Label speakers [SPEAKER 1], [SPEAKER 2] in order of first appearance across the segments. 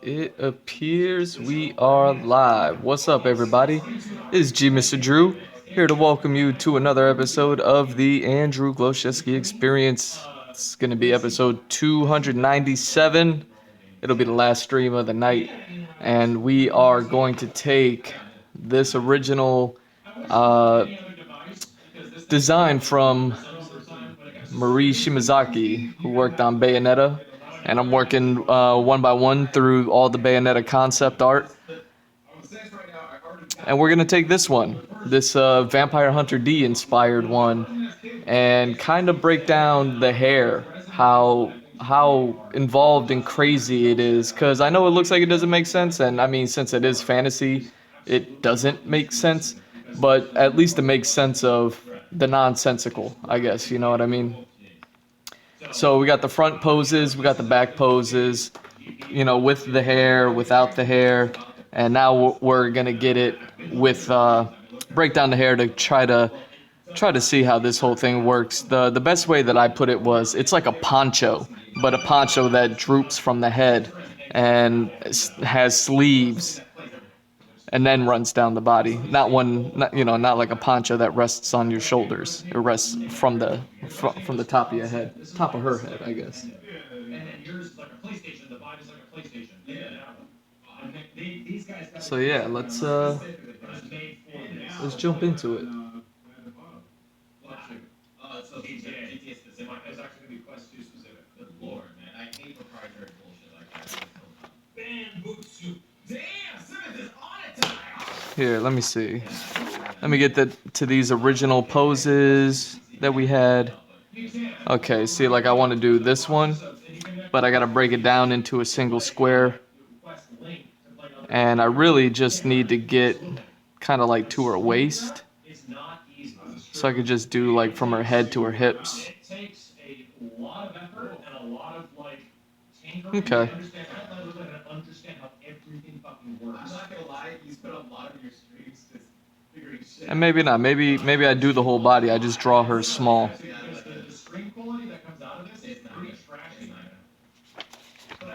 [SPEAKER 1] It appears we are live. What's up, everybody? It's G Mr. Drew, here to welcome you to another episode of the Andrew Glowczewski Experience. It's going to be episode 297. It'll be the last stream of the night, and we are going to take this original uh, design from Marie Shimazaki, who worked on Bayonetta, and I'm working one by one through all the Bayonetta concept art. And we're gonna take this one, this Vampire Hunter D inspired one, and kind of break down the hair, how involved and crazy it is. Cause I know it looks like it doesn't make sense, and I mean since it is fantasy, it doesn't make sense. But at least it makes sense of the nonsensical, I guess. You know what I mean? So we got the front poses, we got the back poses, you know, with the hair, without the hair, and now we're gonna get it with break down the hair to try to see how this whole thing works. The best way that I put it was it's like a poncho, but a poncho that droops from the head and has sleeves and then runs down the body. Not one, not, you know, not like a poncho that rests on your shoulders. It rests from the top of your head, top of her head, I guess. So yeah, let's jump into it. Here, let me see. Let me get to these original poses that we had. Okay, see, like I want to do this one, but I gotta break it down into a single square. And I really just need to get kind of like to her waist. So I could just do like from her head to her hips. Okay. And maybe not. Maybe I do the whole body. I just draw her small.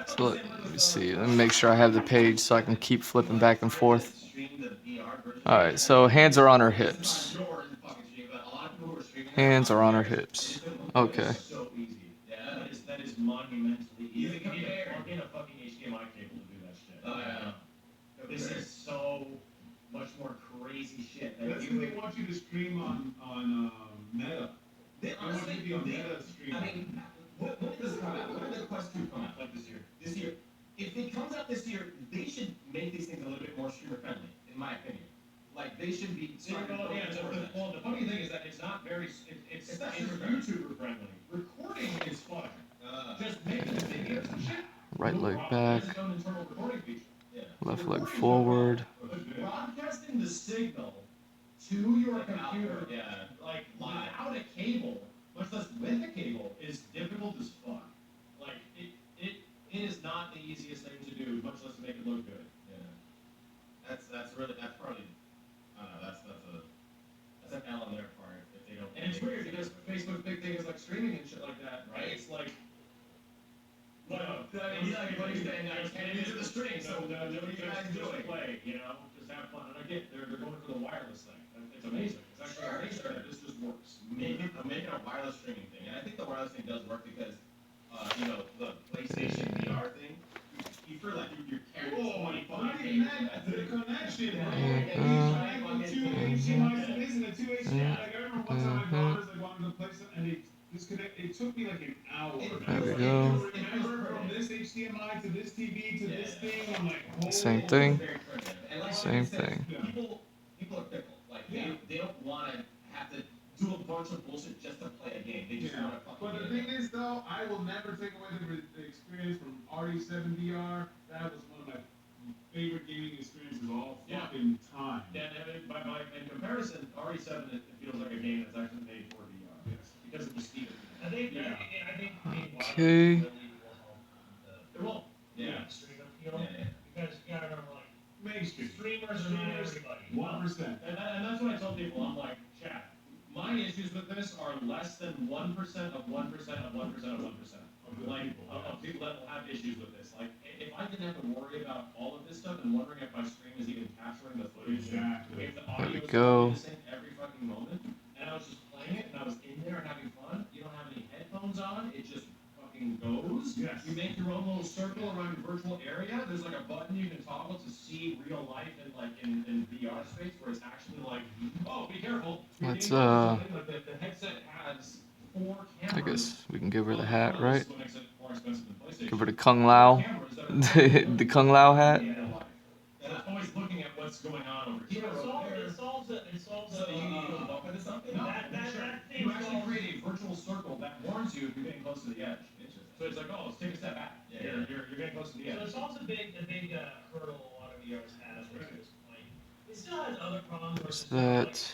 [SPEAKER 1] So let me see. Let me make sure I have the page so I can keep flipping back and forth. Alright, so hands are on her hips. Hands are on her hips. Okay. Right leg back. Left leg forward. There we go. Same thing. Same thing. Okay.
[SPEAKER 2] if I didn't have to worry about all of this stuff and wondering if my stream is even capturing the footage,
[SPEAKER 3] Exactly.
[SPEAKER 2] if the
[SPEAKER 1] There
[SPEAKER 2] audio
[SPEAKER 1] we
[SPEAKER 2] is
[SPEAKER 1] go.
[SPEAKER 2] the same every fucking moment, and I was just playing it and I was in there and having fun. You don't have any headphones on. It just fucking goes.
[SPEAKER 3] Yes.
[SPEAKER 2] You make your own little circle around your virtual area. There's like a button you can toggle to see real life in like in VR space where it's actually like, oh, be careful.
[SPEAKER 1] Let's
[SPEAKER 2] Like the headset has 4 cameras.
[SPEAKER 1] I guess we can give her the hat, right?
[SPEAKER 2] What makes it more expensive than PlayStation.
[SPEAKER 1] Give her the Kung Lao, the Kung Lao hat.
[SPEAKER 2] Yeah. And it's always looking at what's going on over here.
[SPEAKER 4] It solves
[SPEAKER 2] So you bump into something? No,
[SPEAKER 4] that thing
[SPEAKER 2] you actually
[SPEAKER 4] solves-
[SPEAKER 2] create a virtual circle that warns you if you're getting close to the edge. So it's like, oh, let's take a step back.
[SPEAKER 4] Yeah.
[SPEAKER 2] You're getting close to the
[SPEAKER 4] So
[SPEAKER 2] edge.
[SPEAKER 4] it solves a big hurdle a lot of VRs have at this point. It still has other problems.
[SPEAKER 1] What's that?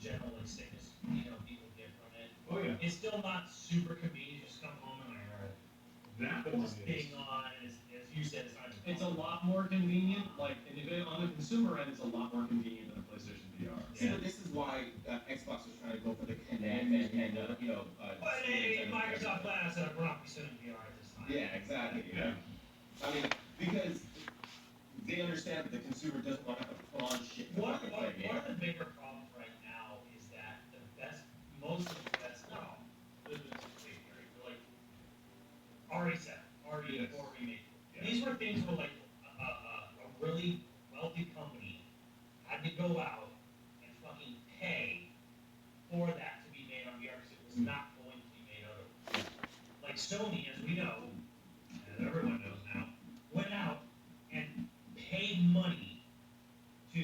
[SPEAKER 4] General like sickness, people get from it.
[SPEAKER 3] Oh yeah.
[SPEAKER 4] It's still not super convenient. Just come home and
[SPEAKER 3] That
[SPEAKER 4] put
[SPEAKER 3] one
[SPEAKER 4] this
[SPEAKER 3] is.
[SPEAKER 4] thing on, and as you said, it's not.
[SPEAKER 2] It's a lot more convenient. Like, and if on the consumer end, it's a lot more convenient than a PlayStation VR.
[SPEAKER 5] See, but this is why Xbox was trying to go for the Kinect and
[SPEAKER 4] But Microsoft Glass said we're not considering VR at this time.
[SPEAKER 5] Yeah, exactly.
[SPEAKER 3] Yeah.
[SPEAKER 5] I mean, because they understand that the consumer doesn't want to have to put on shit to
[SPEAKER 4] One
[SPEAKER 5] fucking play a game.
[SPEAKER 4] of the bigger problems right now is that most of the best, not all, this is like RE7, RE4 remake.
[SPEAKER 3] Yeah.
[SPEAKER 4] These were things where like a really wealthy company had to go out and fucking pay for that to be made on VR because it was not going to be made otherwise. Like Sony, as we know, as everyone knows now, went out and paid money to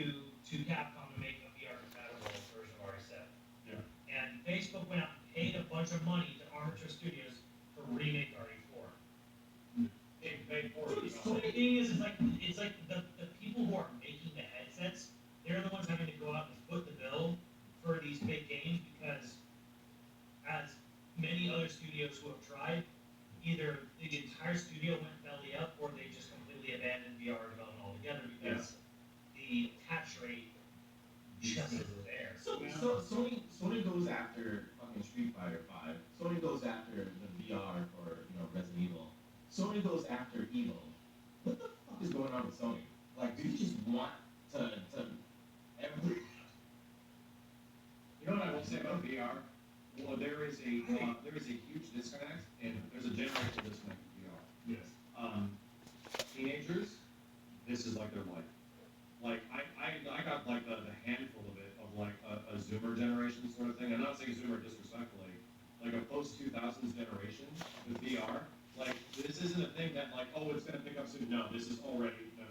[SPEAKER 4] Capcom to make a VR compatible version of RE7.
[SPEAKER 3] Yeah.
[SPEAKER 4] And Facebook went out and paid a bunch of money to Armature Studios to remake RE4. They paid for it. So the thing is, it's like the people who are making the headsets, they're the ones having to go out and foot the bill for these big games because as many other studios who have tried, either the entire studio went belly up or they just completely abandoned VR development altogether because the attach rate just isn't there.
[SPEAKER 5] So Sony goes after fucking Street Fighter 5. Sony goes after the VR for Resident Evil. Sony goes after Evil. What the fuck is going on with Sony? Like, do you just want to every?
[SPEAKER 2] You know what I will say about VR? Well, there is a huge disconnect, and there's a generational disconnect with VR.
[SPEAKER 3] Yes.
[SPEAKER 2] Teenagers, this is like their life. Like I got like the handful of it of like a Zoomer generation sort of thing. I'm not saying Zoomer disrespectfully, like a post 2000s generation with VR. Like this isn't a thing that like it's gonna pick up soon. No, this is already no.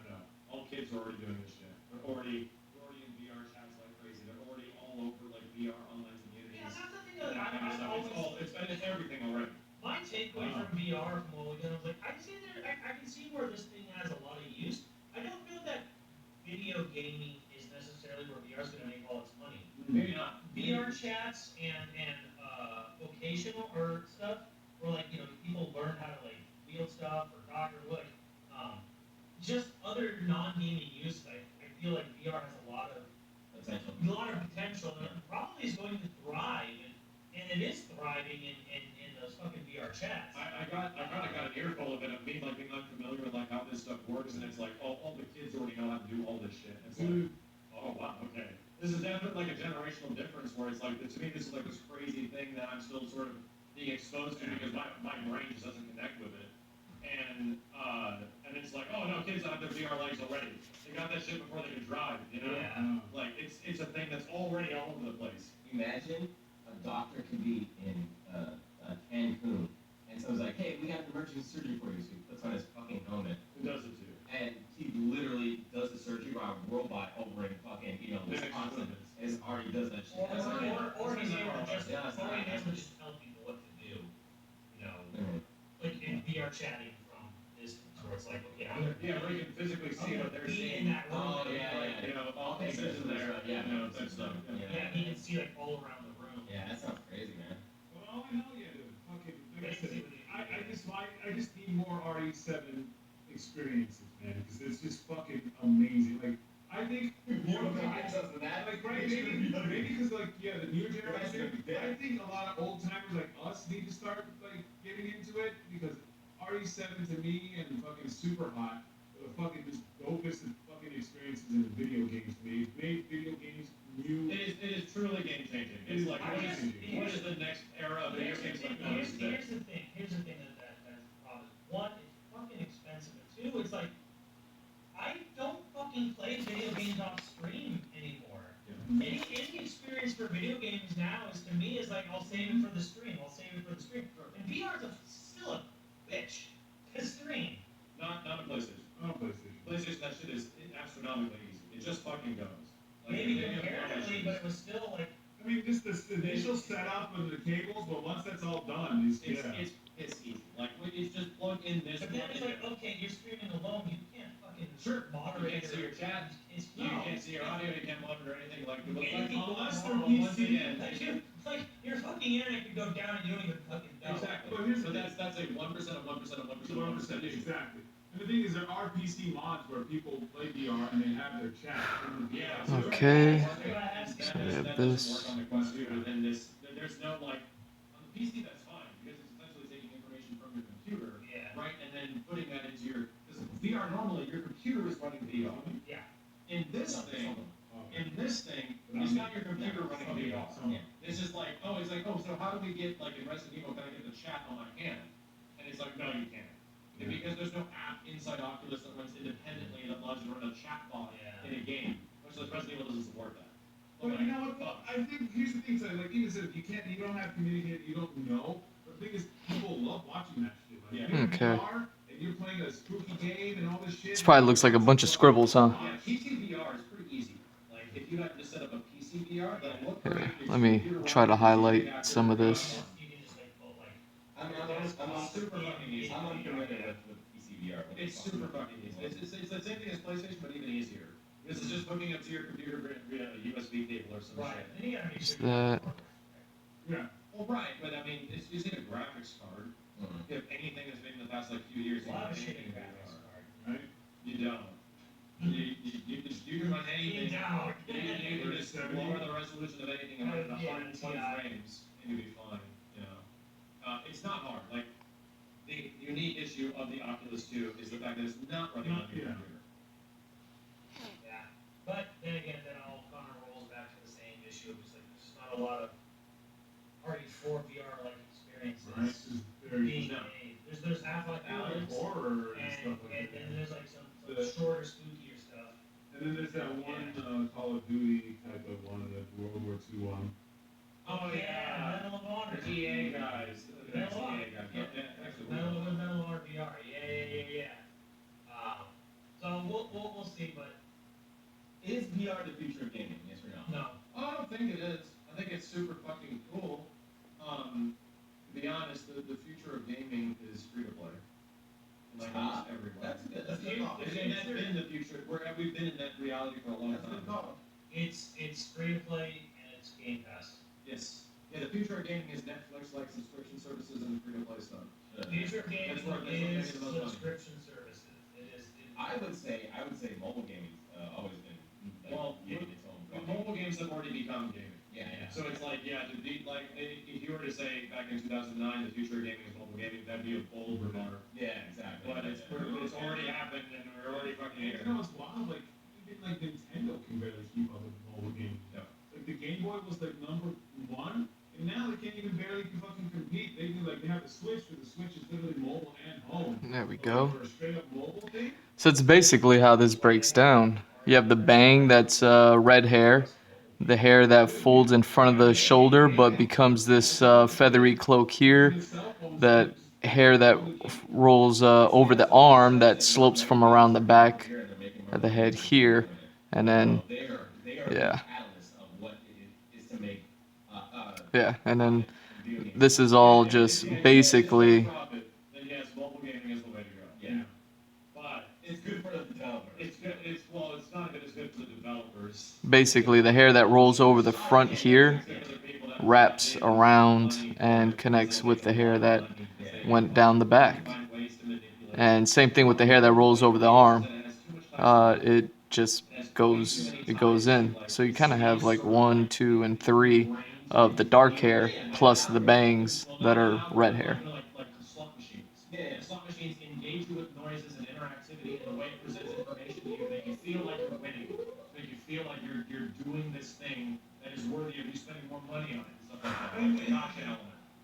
[SPEAKER 2] All kids are already doing this shit. They're already in VR chats like crazy. They're already all over like VR online communities.
[SPEAKER 4] Yeah, that's the thing
[SPEAKER 2] And that kind of stuff. It's everything already.
[SPEAKER 4] My takeaway from VR from what we did, I was like, I can see where this thing has a lot of use. I don't feel that video gaming is necessarily where VR is going to make all its money.
[SPEAKER 2] Maybe not.
[SPEAKER 4] VR chats and vocational or stuff, where like people learn how to like wield stuff or dock or like just other non-gaming use. I feel like VR has a lot of potential, and it probably is going to thrive, and it is thriving in those fucking VR chats.
[SPEAKER 2] I kind of got an earful of it of me like being unfamiliar with like how this stuff works, and it's like all the kids already know how to do all this shit. It's like, oh wow, okay. This is definitely like a generational difference where it's like to me this is like this crazy thing that I'm still sort of being exposed to because my brain just doesn't connect with it, and it's like no, kids have their VR legs already. They got that shit before they could drive,
[SPEAKER 4] Yeah.
[SPEAKER 2] Like it's a thing that's already all over the place.
[SPEAKER 5] Imagine a doctor can be in Cancun, and so it's like, hey, we have an emergency surgery for you. So he puts on his fucking helmet,
[SPEAKER 2] Who does it too?
[SPEAKER 5] and he literally does the surgery while a robot over in fucking Wisconsin is already does that shit. That's like,
[SPEAKER 4] Or he's able to just
[SPEAKER 5] Yeah, it's not
[SPEAKER 4] tell people what to do. Like in VR chatting from distance, where it's like, okay, I'm gonna
[SPEAKER 2] Yeah, where you can physically see what they're
[SPEAKER 4] be
[SPEAKER 2] seeing.
[SPEAKER 4] in that room.
[SPEAKER 2] All
[SPEAKER 5] Okay,
[SPEAKER 2] pieces in there, type stuff.
[SPEAKER 4] Yeah, he can see like all around the room.
[SPEAKER 5] Yeah, that sounds crazy, man.
[SPEAKER 3] Well, hell yeah, dude. Fucking, like I said, I just need more RE7 experiences, man, because it's just fucking amazing. Like, I think more guys, like, right, maybe because, like, the new generation, I think a lot of old timers like us need to start, like, getting into it, because RE7 to me and fucking super hot. The fucking just dopest fucking experiences in video games. Made video games new.
[SPEAKER 2] It is truly game changing. It's like, what is the next era of video games like
[SPEAKER 4] Here's the thing. Here's the thing that's the problem. One, it's fucking expensive. And two, it's like I don't fucking play video games off stream anymore.
[SPEAKER 2] Yeah.
[SPEAKER 4] Any experience for video games now is to me is like I'll save it for the stream. I'll save it for the stream. And VR is still a bitch to stream.
[SPEAKER 2] Not a PlayStation.
[SPEAKER 3] Oh, PlayStation.
[SPEAKER 2] PlayStation, that shit is astronomically easy. It just fucking goes. Like,
[SPEAKER 4] Maybe
[SPEAKER 2] they have
[SPEAKER 4] comparatively, but it was still like.
[SPEAKER 3] I mean, just the initial setup and the cables, but once that's all done,
[SPEAKER 2] it's easy. Like, it's just plug in this.
[SPEAKER 4] But then it's like, okay, you're streaming alone. You can't fucking moderate.
[SPEAKER 2] You can't see your chat. You can't see your audio. You can't monitor anything. Like,
[SPEAKER 3] unless they're
[SPEAKER 2] once
[SPEAKER 3] PC.
[SPEAKER 2] again.
[SPEAKER 4] Like your fucking internet could go down and you don't even fucking know.
[SPEAKER 2] Exactly.
[SPEAKER 3] But here's
[SPEAKER 2] So
[SPEAKER 3] the
[SPEAKER 2] that's a 1% of 1% of 1% of 1% issue.
[SPEAKER 3] Exactly. And the thing is, there are PC mods where people play VR and they have their chat in the VR.
[SPEAKER 2] Yeah.
[SPEAKER 1] Okay.
[SPEAKER 2] That
[SPEAKER 1] have
[SPEAKER 2] doesn't
[SPEAKER 1] this.
[SPEAKER 2] work on the Quest 2, but then there's no, like, on the PC that's fine, because it's essentially taking information from your computer,
[SPEAKER 4] Yeah.
[SPEAKER 2] right, and then putting that into your, because VR normally, your computer is running VR.
[SPEAKER 4] Yeah.
[SPEAKER 2] In this thing, it's not your computer running VR. This is like, so how do we get, like, in Resident Evil, can I get the chat on my hand? And it's like, no, you can't. And because there's no app inside Oculus that runs independently that allows you to run a chatbot in a game, which like Resident Evil doesn't support that.
[SPEAKER 3] But you know what? I think here's the thing. So like even said, if you don't have communicated, you don't know. But the thing is, people love watching that shit. Like,
[SPEAKER 2] Yeah.
[SPEAKER 3] you're in
[SPEAKER 1] Okay.
[SPEAKER 3] VR and you're playing a spooky game and all this shit.
[SPEAKER 1] This probably looks like a bunch of scribbles, huh?
[SPEAKER 2] Yeah, PC VR is pretty easy. Like if you have to set up a PC VR, then look
[SPEAKER 1] Here, let me try to highlight some of this.
[SPEAKER 4] You can just like pull like.
[SPEAKER 5] I'm
[SPEAKER 2] super fucking easy.
[SPEAKER 5] I'm unfamiliar with PC VR.
[SPEAKER 2] It's super fucking easy. It's the same thing as PlayStation, but even easier. This is just hooking up to your computer via a USB cable or some
[SPEAKER 4] Right.
[SPEAKER 2] shit.
[SPEAKER 4] Then you gotta make
[SPEAKER 1] Is
[SPEAKER 4] sure.
[SPEAKER 1] that
[SPEAKER 3] Yeah.
[SPEAKER 2] Well, right, but I mean, it's using a graphics card. If anything has been in the past like few years,
[SPEAKER 4] A lot of shit
[SPEAKER 2] anything
[SPEAKER 4] in
[SPEAKER 2] in
[SPEAKER 4] graphics
[SPEAKER 2] VR.
[SPEAKER 4] card.
[SPEAKER 3] Right.
[SPEAKER 2] You don't. You can run anything.
[SPEAKER 4] You don't.
[SPEAKER 2] You can just lower the resolution of anything about 120
[SPEAKER 4] Yeah.
[SPEAKER 2] frames, and you'll be fine. You know, it's not hard. Like the unique issue of the Oculus 2 is the fact that it's not running on your
[SPEAKER 3] Yeah.
[SPEAKER 2] computer.
[SPEAKER 4] Yeah. But then again, that all kind of rolls back to the same issue of just like there's just not a lot of RE4 VR like experiences
[SPEAKER 3] Right. It's just very
[SPEAKER 4] being made. There's Half-Life Alyx
[SPEAKER 3] horror and
[SPEAKER 4] and
[SPEAKER 3] stuff like that.
[SPEAKER 4] then there's like some
[SPEAKER 3] The-
[SPEAKER 4] shorter, spookier stuff.
[SPEAKER 3] And then there's that one Call of Duty type of one, the World War II one.
[SPEAKER 2] Oh yeah,
[SPEAKER 4] Medal of Honor.
[SPEAKER 2] the EA guys. The
[SPEAKER 4] Medal of Honor.
[SPEAKER 2] EA guys. Yeah, actually,
[SPEAKER 4] Medal of Honor VR. Yeah. So we'll see, but
[SPEAKER 5] Is VR the future of gaming? Yes or no?
[SPEAKER 4] no.
[SPEAKER 2] I don't think it is. I think it's super fucking cool. To be honest, the future of gaming is free to play. Like almost everywhere.
[SPEAKER 5] That's good. That's a good call.
[SPEAKER 2] And that's been the future. We've been in that reality for a long
[SPEAKER 5] That's a good
[SPEAKER 2] time.
[SPEAKER 5] call.
[SPEAKER 4] It's free to play and it's Game Pass.
[SPEAKER 2] Yes. Yeah, the future of gaming is Netflix-like subscription services and free to play stuff.
[SPEAKER 4] The future of gaming
[SPEAKER 2] That's what
[SPEAKER 4] is
[SPEAKER 2] makes the most money.
[SPEAKER 4] subscription services. It is.
[SPEAKER 5] I would say mobile gaming's always been
[SPEAKER 2] Well,
[SPEAKER 5] getting its own.
[SPEAKER 2] The mobile games have already become gaming.
[SPEAKER 5] Yeah.
[SPEAKER 2] So it's like, to be like, if you were to say back in 2009, the future of gaming is mobile gaming, that'd be a bold remark.
[SPEAKER 5] Yeah, exactly.
[SPEAKER 2] But it's already happened, and we're already fucking here.
[SPEAKER 3] You know, it's wild. Like even like Nintendo can barely keep up with mobile games.
[SPEAKER 2] Yeah.
[SPEAKER 3] Like the Game Boy was like #1, and now they can't even barely fucking compete. They have the Switch, but the Switch is literally mobile and home.
[SPEAKER 1] There we
[SPEAKER 3] So,
[SPEAKER 1] go.
[SPEAKER 3] like, for a straight up mobile thing.
[SPEAKER 1] So it's basically how this breaks down. You have the bang, that's red hair, the hair that folds in front of the shoulder but becomes this feathery cloak here, that hair that rolls over the arm that slopes from around the back of the head here, and then
[SPEAKER 5] They are
[SPEAKER 1] yeah.
[SPEAKER 5] the catalyst of what it is to make
[SPEAKER 1] yeah, and then
[SPEAKER 5] video games.
[SPEAKER 1] this is all just basically
[SPEAKER 2] Then yes, mobile gaming is the way to go.
[SPEAKER 5] Yeah.
[SPEAKER 2] But
[SPEAKER 5] It's good for the developer.
[SPEAKER 2] it's good. It's not good. It's good for the developers.
[SPEAKER 1] the hair that rolls over the front here
[SPEAKER 2] It's good for the people that
[SPEAKER 1] wraps around and connects with the hair that went down the back.
[SPEAKER 2] find ways to manipulate.
[SPEAKER 1] And same thing with the hair that rolls over the arm.
[SPEAKER 2] It has too much time.
[SPEAKER 1] It just goes in. So you kind of have like 1, 2, and 3 of the dark hair plus the bangs that are red hair.
[SPEAKER 2] Like slot machines. Yeah, slot machines engage you with noises and interact in the way it presents information to you, that you feel like you're winning, that you feel like you're doing this thing that is worthy of you spending more money on it and stuff like that. Like the gotcha element.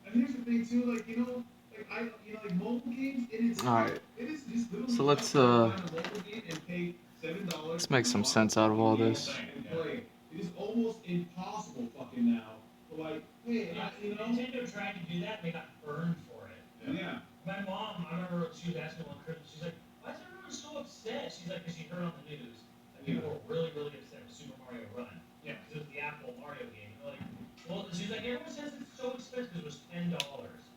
[SPEAKER 3] And here's the thing too, like, you know, like mobile games,
[SPEAKER 1] Alright.
[SPEAKER 3] it is just literally
[SPEAKER 1] So let's
[SPEAKER 3] find a mobile game and pay $7.
[SPEAKER 1] let's make some sense out of all this.
[SPEAKER 3] And play. It is almost impossible fucking now. But like, hey, you know,
[SPEAKER 4] Nintendo tried to do that and they got burned for it.
[SPEAKER 3] yeah.
[SPEAKER 4] My mom, I remember she was asking one Christmas, she's like, why is everyone so upset? She's like, because she heard on the news that people were really, really upset with Super Mario Run.
[SPEAKER 2] Yeah.
[SPEAKER 4] Because it was the Apple Mario game. And they're like, well, she's like, everyone says it's so expensive because it was $10.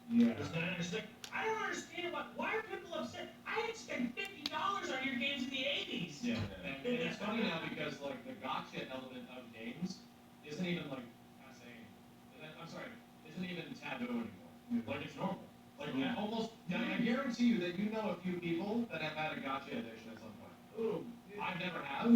[SPEAKER 3] Yeah.
[SPEAKER 4] It was $9. She's like, I don't understand why are people upset? I had spent $50 on your games in the 80s.
[SPEAKER 2] Yeah. And it's funny now because like the gotcha element of games isn't even like isn't even taboo anymore. Like it's normal. Like I guarantee you that you know a few people that have had a gotcha addiction at some point.
[SPEAKER 3] Oh,
[SPEAKER 2] I've never had,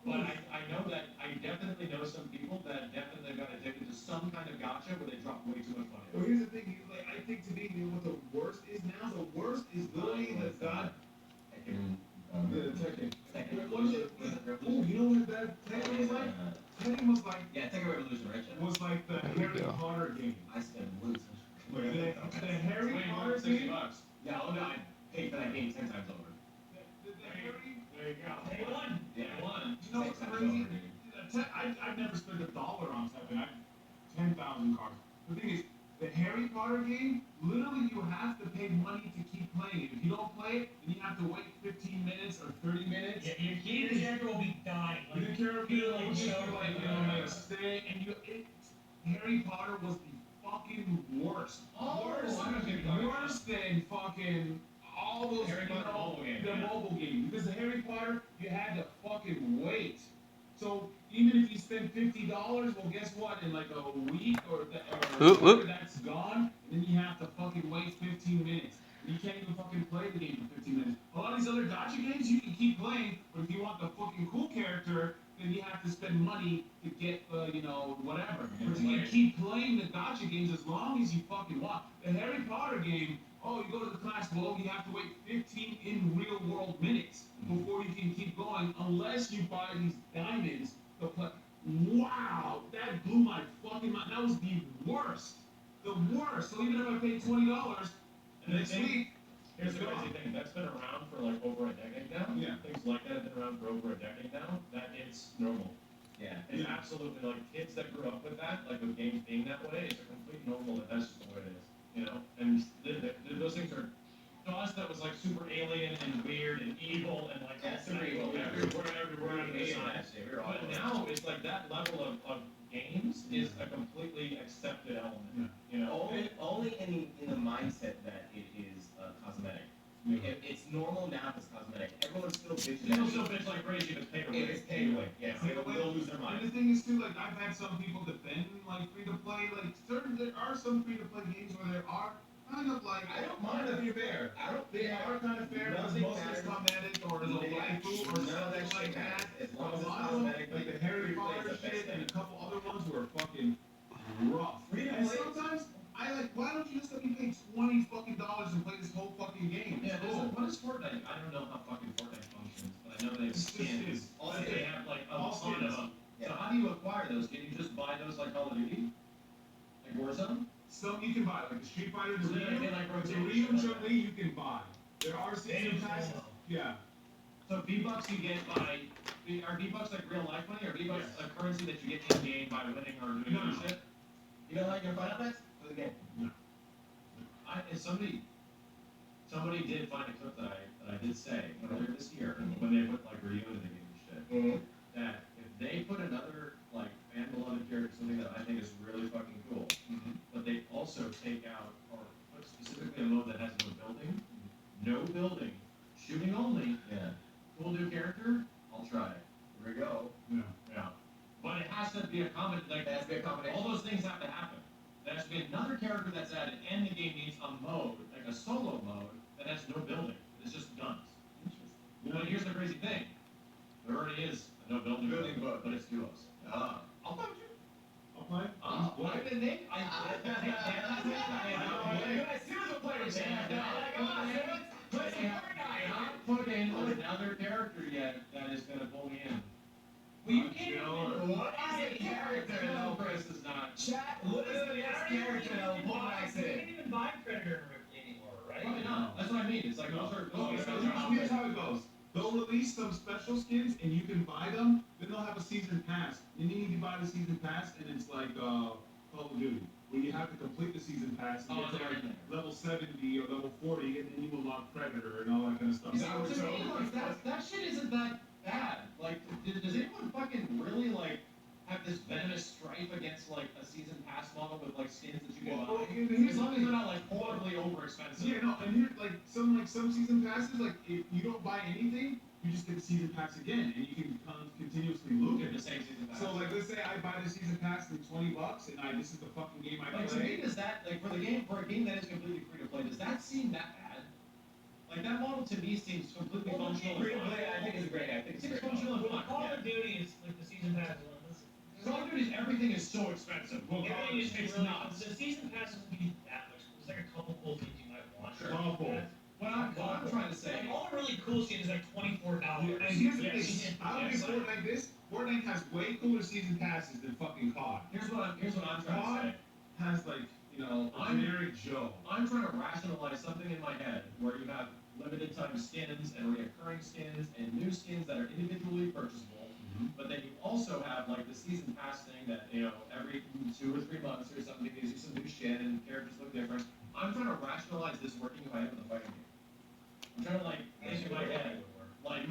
[SPEAKER 2] but I know that I definitely know some people that definitely got addicted to some kind of gotcha where they dropped way too much money.
[SPEAKER 3] Well, here's the thing. Like, I think to me, you know what the worst is now? The worst is literally the God. The Tekken. Oh, you know what that Tekken was like? Tekken was like.
[SPEAKER 5] Yeah, Tekken Revolution, right?
[SPEAKER 3] Was like the
[SPEAKER 1] There we
[SPEAKER 3] Harry
[SPEAKER 1] go.
[SPEAKER 3] Potter game.
[SPEAKER 5] I spent way too much.
[SPEAKER 3] The Harry Potter
[SPEAKER 2] $60.
[SPEAKER 3] game.
[SPEAKER 5] Yeah, oh no, I paid for that game 10 times over.
[SPEAKER 3] The Harry.
[SPEAKER 2] There you go.
[SPEAKER 4] They won.
[SPEAKER 5] Yeah.
[SPEAKER 2] They won.
[SPEAKER 3] You know what's crazy? I've never spent $1 on Tekken. I've 10,000 cards. The thing is, the Harry Potter game, literally you have to pay money to keep playing it. If you don't play it, then you have to wait 15 minutes or 30 minutes.
[SPEAKER 4] Yeah, your character will be dying.
[SPEAKER 3] The character will just
[SPEAKER 4] so
[SPEAKER 3] like, you know, like stay, and Harry Potter was the fucking worst. Worse than fucking all those
[SPEAKER 2] Harry Potter mobile game,
[SPEAKER 3] the
[SPEAKER 2] yeah.
[SPEAKER 3] mobile game. Because the Harry Potter, you had to fucking wait. So even if you spend $50, well, guess what? In like a week or whatever, that's gone, and then you have to fucking wait 15 minutes. You can't even fucking play the game for 15 minutes. A lot of these other gotcha games you can keep playing, but if you want the fucking cool character, then you have to spend money to get, you know, whatever. But you can keep playing the gotcha games as long as you fucking want. The Harry Potter game, oh, you go to the class below, you have to wait 15 in real world minutes before you can keep going, unless you buy these diamonds to play. Wow, that blew my fucking mind. That was the worst. The worst. So even if I paid $20 next week,
[SPEAKER 2] Here's the crazy thing, that's been around for like over a decade now.
[SPEAKER 3] Yeah.
[SPEAKER 2] Things like that have been around for over a decade now, that it's normal.
[SPEAKER 5] Yeah.
[SPEAKER 2] It's absolutely like kids that grew up with that, like with games being that way, it's a complete normal that that's just the way it is, you know? And those things are, to us that was like super alien and weird and evil and like
[SPEAKER 5] Yeah, super evil.
[SPEAKER 2] everywhere under the sun. But now it's like that level of games is a completely accepted element, you know?
[SPEAKER 5] Only in the mindset that it is cosmetic. It's normal now if it's cosmetic. Everyone's still bitching.
[SPEAKER 2] People still bitch like crazy if it's pay to win.
[SPEAKER 5] If it's pay to win, yes, they'll lose their
[SPEAKER 3] and
[SPEAKER 5] mind.
[SPEAKER 3] the thing is too, like I've had some people defend like free to play. Like there are some free to play games where there are kind of like
[SPEAKER 5] I don't mind if you're fair. I don't
[SPEAKER 3] they
[SPEAKER 5] think
[SPEAKER 3] are kind of fair because
[SPEAKER 5] nothing
[SPEAKER 3] most of it's
[SPEAKER 5] matters.
[SPEAKER 3] cosmetic or the waifu or
[SPEAKER 5] None of that
[SPEAKER 3] something like
[SPEAKER 5] shit
[SPEAKER 3] that.
[SPEAKER 5] matters. As long
[SPEAKER 3] But
[SPEAKER 5] as
[SPEAKER 3] a
[SPEAKER 5] it's
[SPEAKER 3] lot of them,
[SPEAKER 5] cosmetic,
[SPEAKER 3] like the Harry
[SPEAKER 5] free to play
[SPEAKER 3] Potter
[SPEAKER 5] is the best
[SPEAKER 3] shit and a
[SPEAKER 5] thing.
[SPEAKER 3] couple other ones were fucking rough.
[SPEAKER 5] Free to
[SPEAKER 3] And
[SPEAKER 5] play-
[SPEAKER 3] sometimes I like, why don't you just let me pay $20 fucking and play this whole fucking game?
[SPEAKER 2] Yeah,
[SPEAKER 3] It's cool.
[SPEAKER 2] what is Fortnite? I don't know how fucking Fortnite functions, but I know they have
[SPEAKER 3] It's just-
[SPEAKER 2] skins.
[SPEAKER 3] it's-
[SPEAKER 2] Also, they have like a
[SPEAKER 3] all
[SPEAKER 2] ton of
[SPEAKER 3] skins.
[SPEAKER 2] them.
[SPEAKER 5] Yeah.
[SPEAKER 2] So how do you acquire those? Can you just buy those like Call of Duty? Like Warzone?
[SPEAKER 3] Some you can buy, like the Street Fighter, the
[SPEAKER 2] So then they
[SPEAKER 3] Ryu,
[SPEAKER 2] like
[SPEAKER 3] the
[SPEAKER 2] rotate
[SPEAKER 3] Ryu
[SPEAKER 2] shit like
[SPEAKER 3] Chun-Li you can buy. There are season passes. Yeah.
[SPEAKER 2] So V-Bucks you get by, are V-Bucks like real life money, or V-Bucks
[SPEAKER 3] Yes.
[SPEAKER 2] a currency that you get in game by winning or doing
[SPEAKER 3] No.
[SPEAKER 2] other shit?
[SPEAKER 5] You know how you're Final Fantasy? For the game.
[SPEAKER 2] Somebody did find a clip that I did say earlier this year, when they put like Ryu into the game and shit, that if they put another like fan beloved character, something that I think is really fucking cool, but they also take out or put specifically a mode that has no building, shooting only,
[SPEAKER 5] Yeah.
[SPEAKER 2] cool new character, I'll try it.
[SPEAKER 5] Here we go.
[SPEAKER 2] Yeah. But it has to be a combination, like,
[SPEAKER 5] It has to be a combination.
[SPEAKER 2] all those things have to happen. There has to be another character that's added, and the game needs a mode, like a solo mode, that has no building. It's just guns. But here's the crazy thing. There already is a no building mode, but it's duos.
[SPEAKER 5] I'll fight you.
[SPEAKER 3] I'll play.
[SPEAKER 2] What are the name?
[SPEAKER 5] Seriously, players. Play some Fortnite, huh?
[SPEAKER 2] put in another character yet that is gonna pull me in.
[SPEAKER 4] Well, you can't even.
[SPEAKER 5] What is the character though?
[SPEAKER 2] Chris is not.
[SPEAKER 5] Chat, what is the next character that'll pull my
[SPEAKER 4] You can't even buy Predator and Ripley anymore, right?
[SPEAKER 2] Probably not. That's what I mean. It's like those are.
[SPEAKER 3] Okay,
[SPEAKER 2] Those
[SPEAKER 3] so
[SPEAKER 2] are
[SPEAKER 3] here's how it goes. They'll release some special skins and you can buy them. Then they'll have a season pass. And then you can buy the season pass and it's like Call of Duty, where you have to complete the season pass and
[SPEAKER 2] Oh,
[SPEAKER 3] get to
[SPEAKER 2] they're
[SPEAKER 3] like
[SPEAKER 2] in there.
[SPEAKER 3] level 70 or level 40, and then you unlock Predator and all that kind of stuff.
[SPEAKER 2] Yeah, to me, like, that shit isn't that bad. Like, does anyone fucking really like have this venomous strife against like a season pass model with like skins that you can
[SPEAKER 3] Well,
[SPEAKER 2] buy?
[SPEAKER 3] here's
[SPEAKER 2] As long
[SPEAKER 3] the
[SPEAKER 2] as they're
[SPEAKER 3] thing.
[SPEAKER 2] not like horribly over expensive.
[SPEAKER 3] Yeah, no, and here like some season passes, like if you don't buy anything, you just get the season pass again, and you can continuously loop
[SPEAKER 2] Get
[SPEAKER 3] it.
[SPEAKER 2] the same season pass.
[SPEAKER 3] So like, let's say I buy the season pass for $20, and this is the fucking game I
[SPEAKER 2] Like to me,
[SPEAKER 3] play.
[SPEAKER 2] does that like for a game that is completely free to play, does that seem that bad? Like that model to me seems completely functional.
[SPEAKER 5] Free to
[SPEAKER 2] and fun.
[SPEAKER 5] play, I think it's great. I think
[SPEAKER 2] It
[SPEAKER 5] it's
[SPEAKER 2] seems
[SPEAKER 5] great.
[SPEAKER 2] functional and
[SPEAKER 4] Well,
[SPEAKER 2] fun.
[SPEAKER 4] Call
[SPEAKER 2] Yeah.
[SPEAKER 4] of Duty is like the season pass one.
[SPEAKER 2] Call of Duty, everything is so expensive. Well, Call of
[SPEAKER 4] Everything
[SPEAKER 2] Duty,
[SPEAKER 4] is
[SPEAKER 2] it's
[SPEAKER 4] really,
[SPEAKER 2] nuts.
[SPEAKER 4] the season pass doesn't give you that much. There's like a couple cool things you might want.
[SPEAKER 2] Sure.
[SPEAKER 3] Couple.
[SPEAKER 2] What I'm trying to say.
[SPEAKER 4] Like, all the really cool shit is like $24.
[SPEAKER 3] And here's the
[SPEAKER 2] Yes.
[SPEAKER 3] thing, I don't
[SPEAKER 2] Yes.
[SPEAKER 3] think Fortnite this. Fortnite has way cooler season passes than fucking COD.
[SPEAKER 2] Here's what I'm trying to say.
[SPEAKER 3] Has like, a generic Joe.
[SPEAKER 2] I'm trying to rationalize something in my head where you have limited time skins and reoccurring skins and new skins that are individually purchasable. But then you also have like the season pass thing that, every 2 or 3 months or something gives you some new shit and characters look different. I'm trying to rationalize this working in my head with a fighting game. I'm trying to like think in my head, like,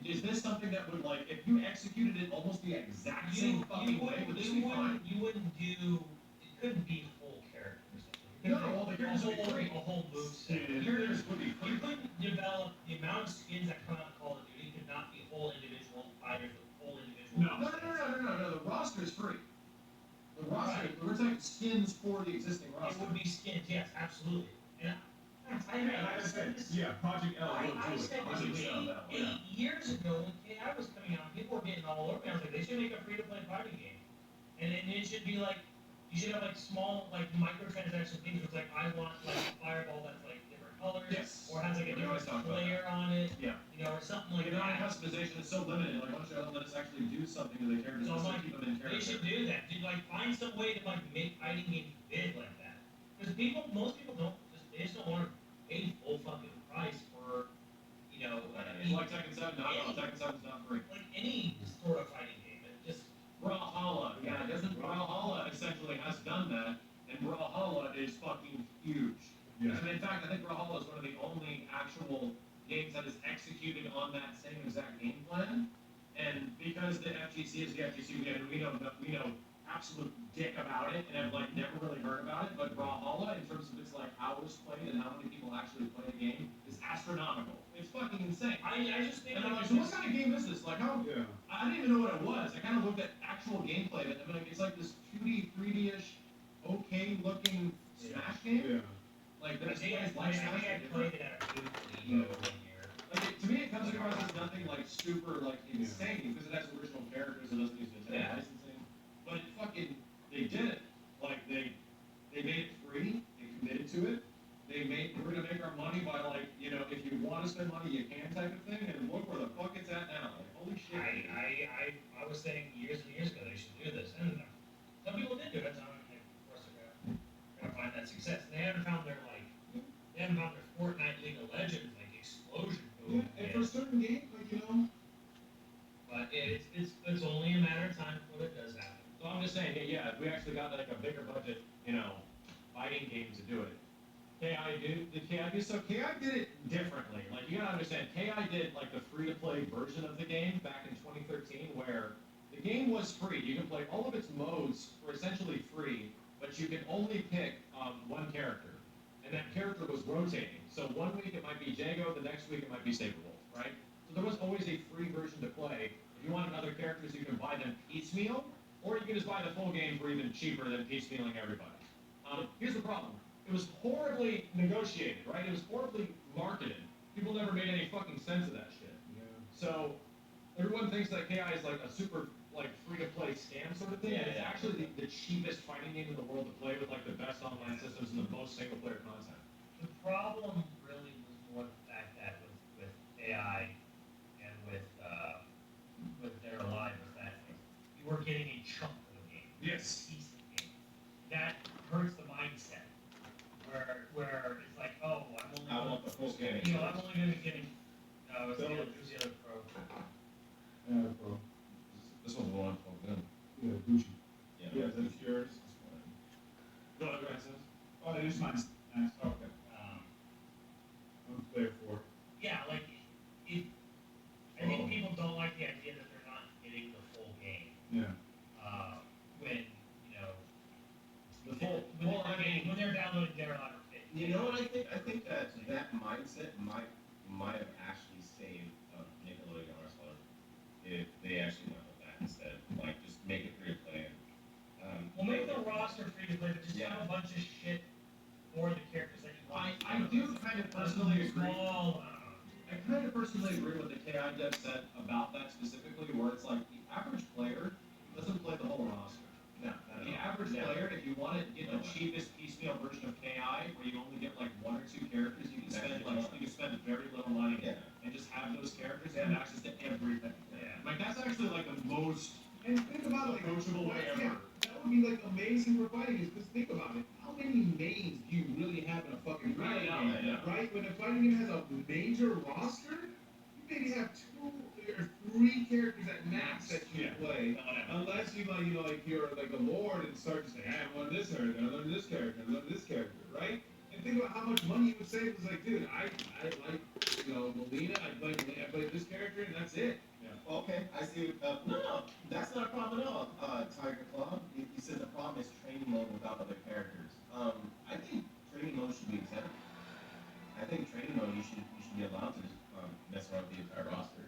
[SPEAKER 2] is this something that would like, if you executed it almost the exact same fucking way, would this be fine?
[SPEAKER 4] You wouldn't do, it couldn't be full characters.
[SPEAKER 2] No, well, the characters would be free.
[SPEAKER 4] A whole move set.
[SPEAKER 2] The characters would be free.
[SPEAKER 4] You couldn't develop, the amount of skins that come out of Call of Duty could not be whole individual fighters with whole individual.
[SPEAKER 3] No.
[SPEAKER 2] No, the roster is free. The roster, we're talking skins for the existing
[SPEAKER 4] It
[SPEAKER 2] roster.
[SPEAKER 4] would be skins, yes, absolutely. And
[SPEAKER 3] I said, yeah, Project L will
[SPEAKER 4] I
[SPEAKER 3] do
[SPEAKER 4] said
[SPEAKER 3] it.
[SPEAKER 2] Project
[SPEAKER 4] this
[SPEAKER 2] L, that one,
[SPEAKER 4] 8 years ago when KI was coming out, people were getting all over me. I was like, they should make a free-to-play fighting game, and it should be like, you should have like small like microtransaction things. It's like I want like a fireball that's like different colors,
[SPEAKER 2] Yes.
[SPEAKER 4] or has like a
[SPEAKER 2] We always
[SPEAKER 4] different
[SPEAKER 2] talk about
[SPEAKER 4] layer on it,
[SPEAKER 2] Yeah.
[SPEAKER 4] or something
[SPEAKER 2] Like,
[SPEAKER 4] like
[SPEAKER 2] the
[SPEAKER 4] that.
[SPEAKER 2] customization is so limited, like, why don't you let us actually do something to the characters
[SPEAKER 4] So I'm
[SPEAKER 2] to
[SPEAKER 4] like,
[SPEAKER 2] keep them in
[SPEAKER 4] they
[SPEAKER 2] character?
[SPEAKER 4] should do that. Dude, like find some way to like make fighting games big like that. Because most people they just don't want to pay full fucking price for,
[SPEAKER 2] It's like Tekken 7, no, Tekken 7's not free.
[SPEAKER 4] like any sort of fighting game. It just
[SPEAKER 2] Brawlhalla, Brawlhalla essentially has done that, and Brawlhalla is fucking huge.
[SPEAKER 3] Yeah.
[SPEAKER 2] And in fact, I think Brawlhalla is one of the only actual games that is executed on that same exact game plan. And because the FGC is the FGC, we know absolute dick about it, and have like never really heard about it. But Brawlhalla, in terms of its like hours played and how many people actually play the game, is astronomical. It's fucking insane.
[SPEAKER 4] I just think
[SPEAKER 2] And I'm like,
[SPEAKER 4] like
[SPEAKER 2] so what kind of game is this? Like, how?
[SPEAKER 3] Yeah.
[SPEAKER 2] I didn't even know what it was. I kind of looked at actual gameplay of it. I'm like, it's like this 2D, 3D-ish, okay looking Smash game.
[SPEAKER 3] Yeah.
[SPEAKER 2] Like,
[SPEAKER 4] I
[SPEAKER 2] there's
[SPEAKER 4] think
[SPEAKER 2] guys like Smash.
[SPEAKER 4] I played it at a booth one year.
[SPEAKER 2] Like, to me, it comes across as nothing like super like insane because it has original characters. It doesn't use Nintendo
[SPEAKER 4] Yeah.
[SPEAKER 2] licensing. But it fucking, they did it. Like, they made it free. They committed to it. We're gonna make our money by like, if you want to spend money, you can type of thing. And look where the fuck it's at now. Like, holy shit.
[SPEAKER 4] I was saying years and years ago they should do this, and some people did do it. So of course they're gonna find that success. And they haven't found their Fortnite League of Legends like explosion
[SPEAKER 3] Yeah,
[SPEAKER 4] move.
[SPEAKER 3] and for certain games,
[SPEAKER 4] But it's only a matter of time before it does happen.
[SPEAKER 2] So I'm just saying, yeah, if we actually got like a bigger budget, fighting game to do it. Did KI do so? KI did it differently. Like, you gotta understand, KI did like the free-to-play version of the game back in 2013, where the game was free. You can play all of its modes for essentially free, but you can only pick one character, and that character was rotating. So one week it might be Jago, the next week it might be Saberwolf, right? So there was always a free version to play. If you wanted other characters, you can buy them piecemeal, or you can just buy the full game for even cheaper than piecemealing everybody. Here's the problem. It was horribly negotiated, right? It was horribly marketed. People never made any fucking sense of that shit.
[SPEAKER 3] Yeah.
[SPEAKER 2] So everyone thinks that KI is like a super like free-to-play scam sort of thing.
[SPEAKER 4] Yeah,
[SPEAKER 2] and it's
[SPEAKER 4] yeah.
[SPEAKER 2] actually the cheapest fighting game in the world to play with like the best online systems and the most single-player content.
[SPEAKER 4] The problem really was more the fact that with AI and with They're Alive was that you were getting a chunk of the game.
[SPEAKER 3] Yes.
[SPEAKER 4] A piece of the game. That hurts the mindset. Where it's like, oh,
[SPEAKER 5] I want the full game.
[SPEAKER 4] I'm only going to be getting. No, it's the other pro.
[SPEAKER 3] Yeah, bro.
[SPEAKER 2] This one's one plugged in.
[SPEAKER 3] Yeah, Gucci.
[SPEAKER 5] Yeah,
[SPEAKER 3] Yeah,
[SPEAKER 5] that's
[SPEAKER 3] that's yours.
[SPEAKER 2] Go ahead, guys.
[SPEAKER 3] Oh, it is mine. Nice. Okay.
[SPEAKER 4] Um,
[SPEAKER 3] I'm player 4.
[SPEAKER 4] yeah, like I think people don't like the idea that they're not getting the full game.
[SPEAKER 3] Yeah.
[SPEAKER 4] When
[SPEAKER 5] The full,
[SPEAKER 4] when they're downloading Dare Alive or Fit.
[SPEAKER 5] you know what I think? I think that mindset might have actually saved Nickelodeon Arsenal if they actually went with that instead. Like, just make it free to play.
[SPEAKER 4] We'll make the roster free to play, but just
[SPEAKER 5] Yeah.
[SPEAKER 4] have a bunch of shit for the characters that you want.
[SPEAKER 2] I do kind of personally agree.
[SPEAKER 4] Small,
[SPEAKER 2] I kind of personally agree with the KI dev said about that specifically, where it's like the average player doesn't play the whole roster.
[SPEAKER 5] No,
[SPEAKER 2] The average player, if you want to get the cheapest piecemeal version of KI, where you only get like 1 or 2 characters, you can spend very little money
[SPEAKER 5] Yeah.
[SPEAKER 2] and just have those characters and have access to everything.
[SPEAKER 4] Yeah.
[SPEAKER 2] Like that's actually like the most
[SPEAKER 3] And think about like
[SPEAKER 2] approachable way
[SPEAKER 3] yeah,
[SPEAKER 2] ever.
[SPEAKER 3] that would be like amazing for fighting is because think about it. How many mains do you really have in a fucking fighting
[SPEAKER 2] Yeah,
[SPEAKER 3] game?
[SPEAKER 2] yeah.
[SPEAKER 3] Right? When a fighting game has a major roster, you maybe have 2 or 3 characters at max that you
[SPEAKER 2] Yeah.
[SPEAKER 3] play. Unless you like you're like a lord and start to say, hey, I want this character, I learn this character, I learn this character, right? And think about how much money you would save. It's like, dude, I like Molina, I play this character and that's it.
[SPEAKER 5] Okay, I see. No, that's not a problem at all. Tiger Claw, you said the problem is training mode without other characters. I think training mode should be exempt. I think training mode you should be allowed to just mess around with the entire roster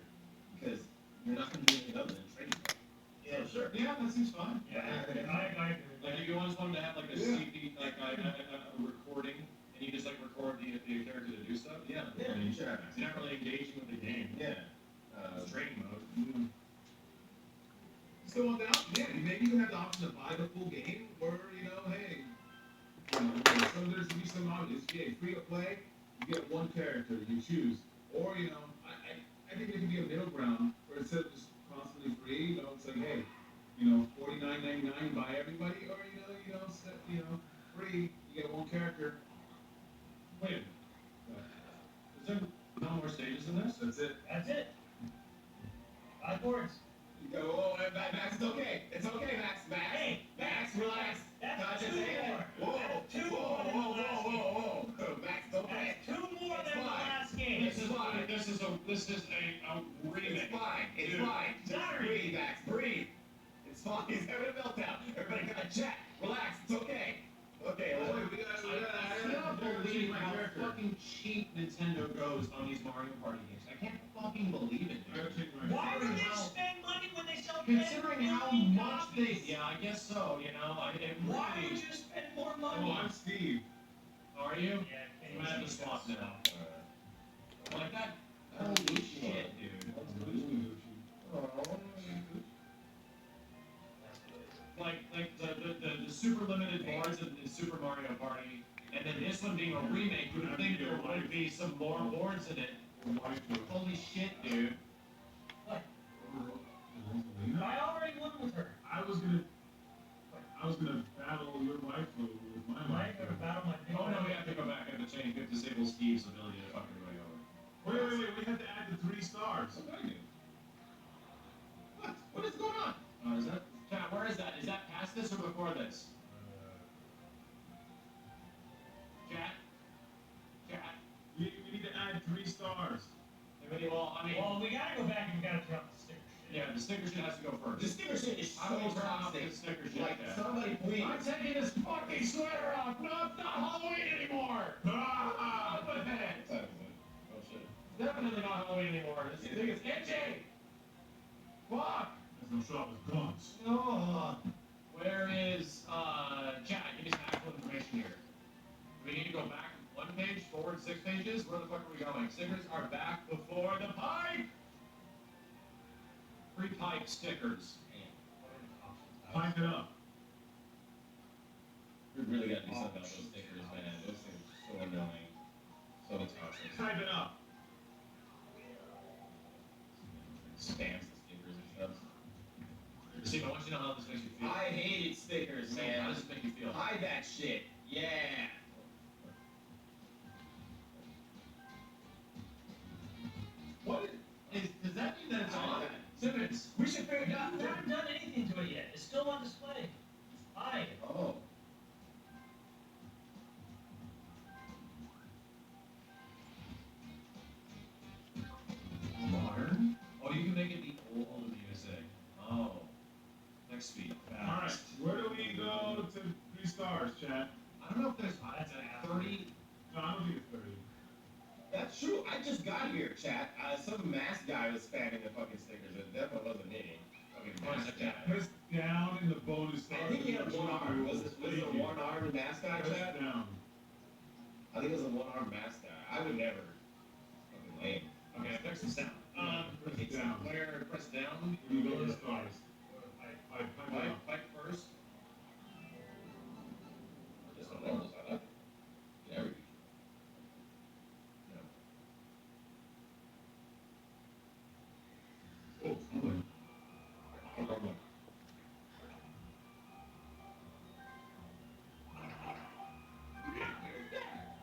[SPEAKER 5] because you're not going to do anything other than training mode.
[SPEAKER 4] Yeah,
[SPEAKER 5] So, sure.
[SPEAKER 2] Yeah, that seems fine.
[SPEAKER 4] Yeah, I agree with
[SPEAKER 2] Like
[SPEAKER 4] that.
[SPEAKER 2] if you always wanted to have like a
[SPEAKER 3] Yeah.
[SPEAKER 2] CP, like a recording, and you just like record the character to do stuff. Yeah,
[SPEAKER 5] Yeah, you should have
[SPEAKER 2] It's not really engaging with the game.
[SPEAKER 5] Yeah.
[SPEAKER 2] It's training mode.
[SPEAKER 3] Still want the option, yeah. Maybe you can have the option to buy the full game, or hey, some there's be some options. Yeah, free to play, you get 1 character, you choose, or I think there could be a middle ground where instead of just constantly free, it's like hey, $49.99 buy everybody, or free, you get 1 character.
[SPEAKER 2] Wait a minute. Is there no more stages in this?
[SPEAKER 3] That's it.
[SPEAKER 4] That's it. 5 boards.
[SPEAKER 5] Oh, Max, it's okay. It's okay, Max.
[SPEAKER 4] Hey,
[SPEAKER 5] Max, relax.
[SPEAKER 4] That's
[SPEAKER 5] Touch
[SPEAKER 4] 2
[SPEAKER 5] it.
[SPEAKER 4] more.
[SPEAKER 5] Whoa,
[SPEAKER 4] That's 2
[SPEAKER 5] whoa,
[SPEAKER 4] more than the last game.
[SPEAKER 5] whoa. Max, it's okay.
[SPEAKER 4] That's 2 more
[SPEAKER 5] It's
[SPEAKER 4] than the
[SPEAKER 5] fine.
[SPEAKER 4] last game.
[SPEAKER 2] This is a remake.
[SPEAKER 5] It's fine. It's
[SPEAKER 2] Dude.
[SPEAKER 5] fine. Just
[SPEAKER 4] Sorry.
[SPEAKER 5] breathe, Max. Breathe. It's fine. He's having a meltdown. Everybody got a check. Relax. It's okay. Okay.
[SPEAKER 3] Oh,
[SPEAKER 5] Let's-
[SPEAKER 3] wait,
[SPEAKER 2] I cannot believe how fucking cheap Nintendo goes on these Mario Party games. I can't fucking believe it, dude.
[SPEAKER 4] Why would they
[SPEAKER 2] Considering
[SPEAKER 4] spend money when they sell
[SPEAKER 2] Considering
[SPEAKER 4] 10
[SPEAKER 2] how
[SPEAKER 4] million
[SPEAKER 2] much
[SPEAKER 4] copies?
[SPEAKER 2] yeah, I guess so,
[SPEAKER 4] Why would you spend more money?
[SPEAKER 3] I'm Steve.
[SPEAKER 2] Are you?
[SPEAKER 4] Yeah,
[SPEAKER 2] I'm at the spot now. Like that, holy shit, dude. Like the super limited boards in Super Mario Party, and then this one being a remake, you would think there would be some more boards in it. Holy shit, dude.
[SPEAKER 4] I already won with her.
[SPEAKER 3] I was gonna battle your wife with my
[SPEAKER 4] I
[SPEAKER 3] wife.
[SPEAKER 4] gotta battle my big
[SPEAKER 2] Oh no, we have to go back and change, we have to disable Steve's ability to fucking way over.
[SPEAKER 3] Wait, we have to add the 3 stars.
[SPEAKER 2] What did I do?
[SPEAKER 5] What? What is going on?
[SPEAKER 2] Is that, Cat, where is that? Is that past this or before this? Cat? Cat?
[SPEAKER 3] We need to add 3 stars.
[SPEAKER 2] Well, I mean,
[SPEAKER 4] Well, we gotta go back and we gotta turn off the sticker shit.
[SPEAKER 2] yeah, the sticker shit has to go first.
[SPEAKER 5] The sticker shit is
[SPEAKER 2] How do we
[SPEAKER 5] so
[SPEAKER 2] turn off
[SPEAKER 5] toxic.
[SPEAKER 2] the sticker shit?
[SPEAKER 5] Like,
[SPEAKER 2] Cat?
[SPEAKER 5] somebody please.
[SPEAKER 2] I'm taking this fucking sweater off! No, it's not Halloween anymore! Ah, what the heck?
[SPEAKER 5] Oh shit.
[SPEAKER 2] Definitely not Halloween anymore. This thing is itchy! Fuck!
[SPEAKER 3] There's no shop with guns.
[SPEAKER 2] Oh, where is, chat, give me some actual information here. We need to go back 1 page, forward 6 pages? Where the fuck are we going? Stickers are back before the pipe! Free pipe stickers.
[SPEAKER 3] Pipe it up.
[SPEAKER 5] We really gotta do something about those stickers, man. Those things are so annoying. So toxic.
[SPEAKER 3] Type it up.
[SPEAKER 5] spams the stickers and stuff.
[SPEAKER 2] Steve, I want you to know how this makes you feel.
[SPEAKER 5] I hated stickers,
[SPEAKER 2] How
[SPEAKER 5] man.
[SPEAKER 2] does this make you feel?
[SPEAKER 5] Hide that shit. Yeah.
[SPEAKER 2] What is, does that mean that it's on? Simmons,
[SPEAKER 5] We should figure it out.
[SPEAKER 4] You haven't done anything to it yet. It's still on display. Hide.
[SPEAKER 5] Oh.
[SPEAKER 2] modern? Oh, you can make it the old of the USA. Oh. Next speed.
[SPEAKER 3] All right, where do we go to 3 stars, chat?
[SPEAKER 2] I don't know if there's
[SPEAKER 4] That's a
[SPEAKER 2] 30.
[SPEAKER 3] No, I don't think it's 30.
[SPEAKER 5] That's true. I just got here, chat. Some mask guy was spamming the fucking stickers. It definitely wasn't me. Fucking mask guy.
[SPEAKER 3] Press down in the bonus stars.
[SPEAKER 5] I think he had one arm. Was it a one-armed mask guy,
[SPEAKER 3] Press
[SPEAKER 5] chat?
[SPEAKER 3] down.
[SPEAKER 5] I think it was a one-armed mask guy. I would never. Fucking lame.
[SPEAKER 2] Okay, fix the sound.
[SPEAKER 3] Press down.
[SPEAKER 2] Player, press down.
[SPEAKER 3] You go to the stars.
[SPEAKER 2] Fight first.
[SPEAKER 5] Just a normal setup. There we go.
[SPEAKER 3] Oh, something.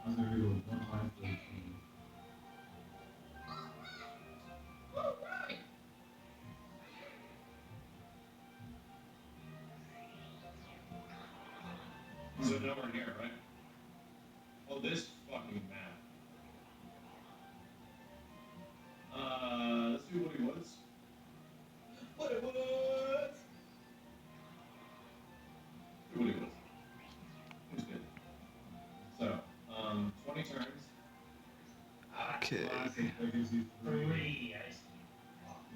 [SPEAKER 3] I'm gonna go 1 line for each
[SPEAKER 5] Alright.
[SPEAKER 2] So nowhere near, right? Oh, this fucking map. Let's do Woody Woods.
[SPEAKER 5] What it was?
[SPEAKER 2] Do Woody Woods. Who's good? So, 20 turns.
[SPEAKER 1] Okay.
[SPEAKER 3] classic. That gives you 3.
[SPEAKER 4] 3. I see.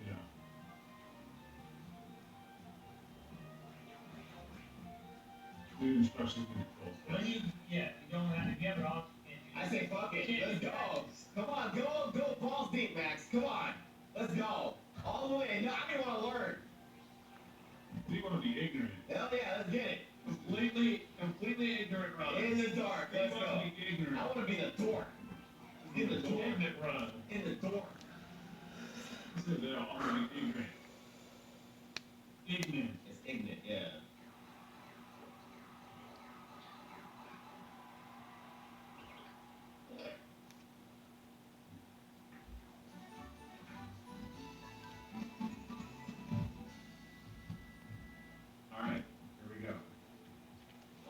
[SPEAKER 3] Yeah. New instruction controls.
[SPEAKER 4] When you, yeah, you don't have, if you have it off, you
[SPEAKER 5] I
[SPEAKER 4] can't do
[SPEAKER 5] say fuck it.
[SPEAKER 4] Can't
[SPEAKER 5] Let's
[SPEAKER 4] do
[SPEAKER 5] go. Come on, go balls deep, Max. Come on. Let's go. All the way. No, I didn't want to learn.
[SPEAKER 3] You want to be ignorant.
[SPEAKER 5] Hell yeah, let's get it.
[SPEAKER 2] Completely ignorant run.
[SPEAKER 5] In the dark.
[SPEAKER 3] You
[SPEAKER 5] Let's
[SPEAKER 3] want
[SPEAKER 5] go.
[SPEAKER 3] to be ignorant.
[SPEAKER 5] I want to be the dork. In the dork.
[SPEAKER 2] Ignorant run.
[SPEAKER 5] In the dork.
[SPEAKER 3] He said they're all going to be ignorant. Ignorant.
[SPEAKER 5] It's ignorant, yeah.
[SPEAKER 2] Alright, here we go.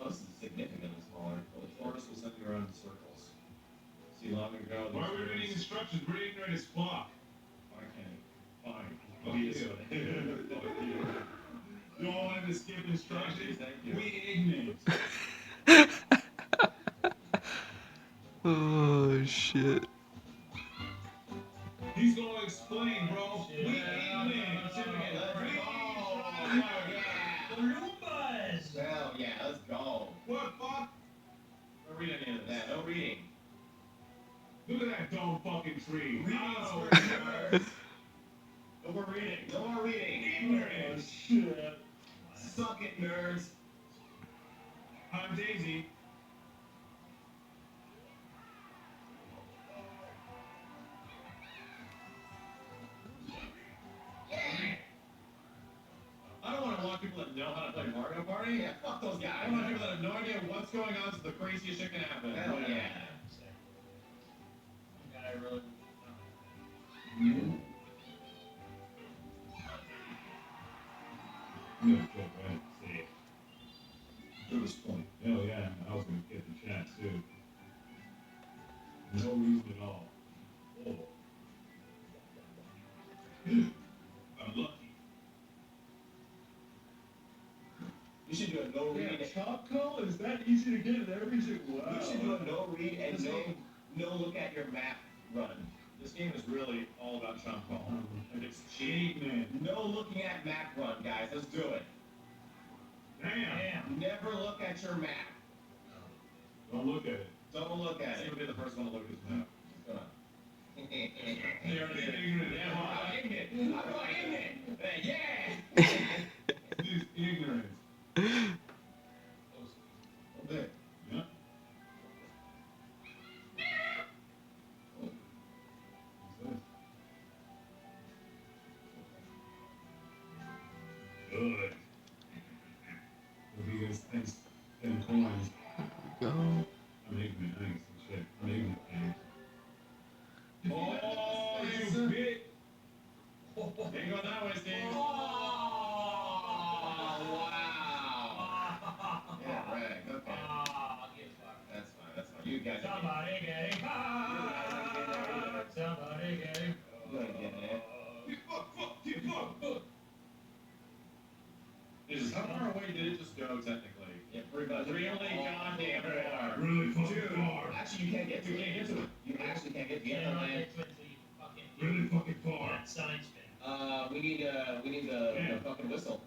[SPEAKER 5] Oh, this is significantly smaller.
[SPEAKER 2] The forest will send you around in circles. See, long ago,
[SPEAKER 3] Why are we reading instructions? We're ignorant as fuck.
[SPEAKER 2] Why can't Fine.
[SPEAKER 3] Fuck
[SPEAKER 2] Be
[SPEAKER 3] you.
[SPEAKER 2] this way. Fuck you.
[SPEAKER 3] You all wanted to skip instructions?
[SPEAKER 2] Thank you.
[SPEAKER 3] We ignorant.
[SPEAKER 1] Oh shit.
[SPEAKER 3] He's gonna explain, bro.
[SPEAKER 4] Shit.
[SPEAKER 3] We
[SPEAKER 4] Yeah,
[SPEAKER 3] ignorant.
[SPEAKER 5] Let's go. Yeah.
[SPEAKER 4] Roombas!
[SPEAKER 5] Hell yeah, let's go.
[SPEAKER 3] What fuck?
[SPEAKER 2] Don't read any of this.
[SPEAKER 5] Yeah, no reading.
[SPEAKER 3] Look at that dumb fucking tree.
[SPEAKER 5] Reading's
[SPEAKER 3] Oh,
[SPEAKER 5] for nerds.
[SPEAKER 2] No more reading.
[SPEAKER 5] No more reading.
[SPEAKER 3] ignorant.
[SPEAKER 2] Shit.
[SPEAKER 5] Suck it, nerds.
[SPEAKER 3] I'm Daisy.
[SPEAKER 2] I don't want to watch people that know how to play Mario Party.
[SPEAKER 5] Yeah, fuck those guys.
[SPEAKER 2] I want people that have no idea what's going on, so the craziest shit can happen.
[SPEAKER 5] Hell yeah.
[SPEAKER 4] Some guy really.
[SPEAKER 3] No joke, right? Say it.
[SPEAKER 2] To this point.
[SPEAKER 3] Hell yeah, I was gonna get the chat too. No reason at all. Oh. I'm lucky.
[SPEAKER 5] You should do a no read.
[SPEAKER 2] Chopco? Is that easy to get in every single
[SPEAKER 5] You should do a no read and no look at your map run.
[SPEAKER 2] This game is really all about Chopco. And it's cheap.
[SPEAKER 3] Ignorant.
[SPEAKER 5] No looking at map run, guys. Let's do it.
[SPEAKER 3] Damn.
[SPEAKER 4] Damn.
[SPEAKER 5] Never look at your map.
[SPEAKER 3] Don't look at it.
[SPEAKER 5] Don't look at
[SPEAKER 2] He's
[SPEAKER 5] it.
[SPEAKER 2] gonna be the first one to look at his map.
[SPEAKER 5] Come on.
[SPEAKER 2] They already did.
[SPEAKER 3] Ignorant.
[SPEAKER 5] Yeah, I'm ignorant. I'm ignorant. Yeah.
[SPEAKER 3] This is ignorant.
[SPEAKER 5] Okay.
[SPEAKER 3] Yeah. What's this? good. It'll be this thanks 10 coins.
[SPEAKER 1] Go.
[SPEAKER 3] I'm ignorant, thanks. Shit. I'm ignorant, man. Oh, you bitch!
[SPEAKER 2] Ain't going that way, Steve.
[SPEAKER 5] Wow. Yeah, right. Okay. That's fine. That's fine. You guys are
[SPEAKER 4] Somebody getting high. Somebody getting
[SPEAKER 2] Jesus, how far away did it just go, technically?
[SPEAKER 5] Yeah, pretty much.
[SPEAKER 2] Really goddamn far.
[SPEAKER 3] Really fucking
[SPEAKER 5] Dude,
[SPEAKER 3] far.
[SPEAKER 5] actually, you can't get to it. You can't get to it. You actually can't get to
[SPEAKER 4] You
[SPEAKER 5] it.
[SPEAKER 4] don't get to it until you fucking do
[SPEAKER 3] Really fucking far.
[SPEAKER 4] that sign spin.
[SPEAKER 5] We need the fucking whistle.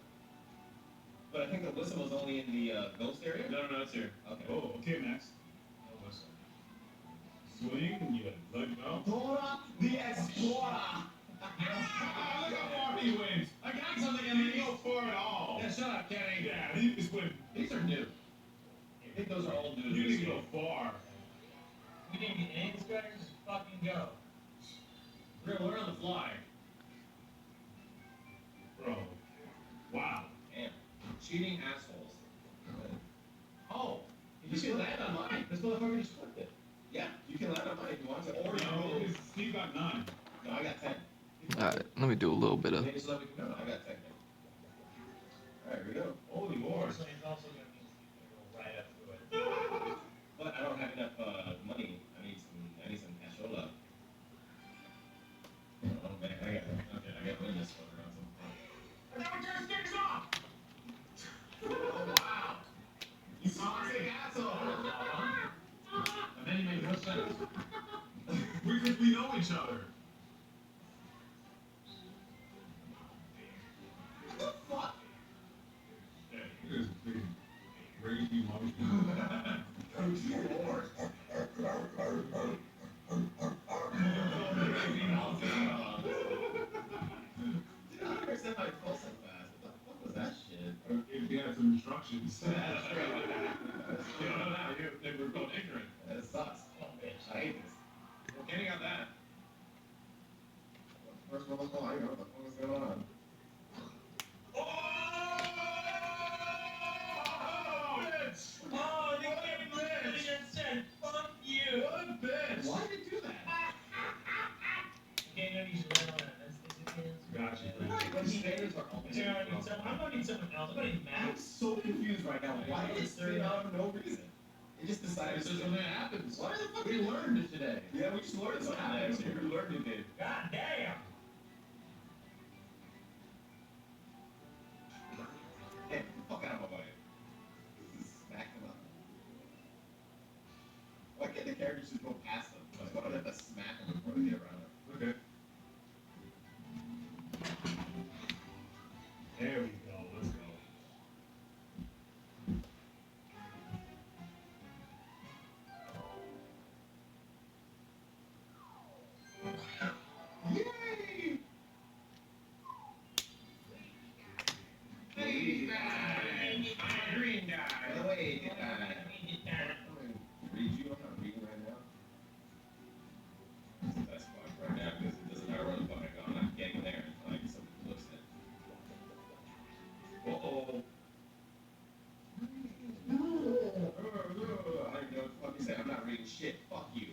[SPEAKER 5] But I think the whistle was only in the ghost area.
[SPEAKER 2] No, it's here.
[SPEAKER 5] Okay.
[SPEAKER 3] Oh, okay, Max.
[SPEAKER 5] No whistle.
[SPEAKER 3] Swing, you let go.
[SPEAKER 5] Dora the Explorer.
[SPEAKER 3] Look how far he went.
[SPEAKER 2] I got something in
[SPEAKER 3] He didn't
[SPEAKER 2] me.
[SPEAKER 3] go far at all.
[SPEAKER 2] Yeah, shut up, Kenny.
[SPEAKER 3] Yeah, he just went.
[SPEAKER 5] These are new. I think those are all new.
[SPEAKER 3] You didn't go far.
[SPEAKER 4] You didn't get any instructions, just fucking go.
[SPEAKER 2] We're on the fly.
[SPEAKER 3] Bro. Wow.
[SPEAKER 5] Damn. Cheating assholes. Oh, you can land on mine. This motherfucker just flipped it. Yeah, you can land on mine if you want to. Or
[SPEAKER 3] No,
[SPEAKER 5] you
[SPEAKER 3] Steve got 9.
[SPEAKER 5] No, I got 10.
[SPEAKER 1] Alright, let me do a little bit of.
[SPEAKER 5] Maybe so that we can go. I got 10. Alright, here we go.
[SPEAKER 3] Holy Lord.
[SPEAKER 4] Unfortunately, it's also going to mean you're going to go right up to it.
[SPEAKER 5] But I don't have enough money. I need some cashola. Oh man, I got win this one around some point.
[SPEAKER 4] I got my sticks off!
[SPEAKER 5] Oh wow! You toxic asshole!
[SPEAKER 2] And then you made no sense.
[SPEAKER 3] Because we know each other.
[SPEAKER 5] What the fuck?
[SPEAKER 3] Yeah, it is big. Crazy monkey.
[SPEAKER 5] Lord. Did I understand my pulse so fast? What the fuck was that shit?
[SPEAKER 3] If you had some instructions.
[SPEAKER 5] That's true.
[SPEAKER 2] You don't know that. They were called ignorant.
[SPEAKER 5] That sucks.
[SPEAKER 4] Oh, bitch.
[SPEAKER 5] I hate this.
[SPEAKER 2] Well, Kenny got that.
[SPEAKER 5] First one was I don't know what the fuck is going on.
[SPEAKER 3] Bitch!
[SPEAKER 4] Oh, they came to me and said, fuck you!
[SPEAKER 2] What a bitch.
[SPEAKER 5] Why did it do that?
[SPEAKER 4] Okay, no, you should land on that. That's it.
[SPEAKER 3] Gotcha.
[SPEAKER 5] When standards are always
[SPEAKER 4] Dude, I'm going to need someone else. I'm going to need
[SPEAKER 5] I'm
[SPEAKER 4] Max.
[SPEAKER 5] so confused right now. Why did it spin out for no reason? It just decided
[SPEAKER 2] This
[SPEAKER 5] to
[SPEAKER 2] is something that happens.
[SPEAKER 5] Why the fuck
[SPEAKER 2] We learned it today.
[SPEAKER 5] Yeah, we just learned something next year. We learned it, Dave.
[SPEAKER 4] God damn!
[SPEAKER 5] Hey, get the fuck out of my way. Smack them up. Why can't the characters just go past them? Like, why do they have to smack them before they get around them?
[SPEAKER 3] Okay. There we go. Let's go.
[SPEAKER 5] Yay! Hey, guy!
[SPEAKER 2] Green guy.
[SPEAKER 5] By the way, I'm gonna read you. I'm not reading right now. This is the best part right now because it doesn't matter where the fuck I go. I'm not getting there until like somebody looks at it. Uh-oh. I don't even know what the fuck you said. I'm not reading shit. Fuck you.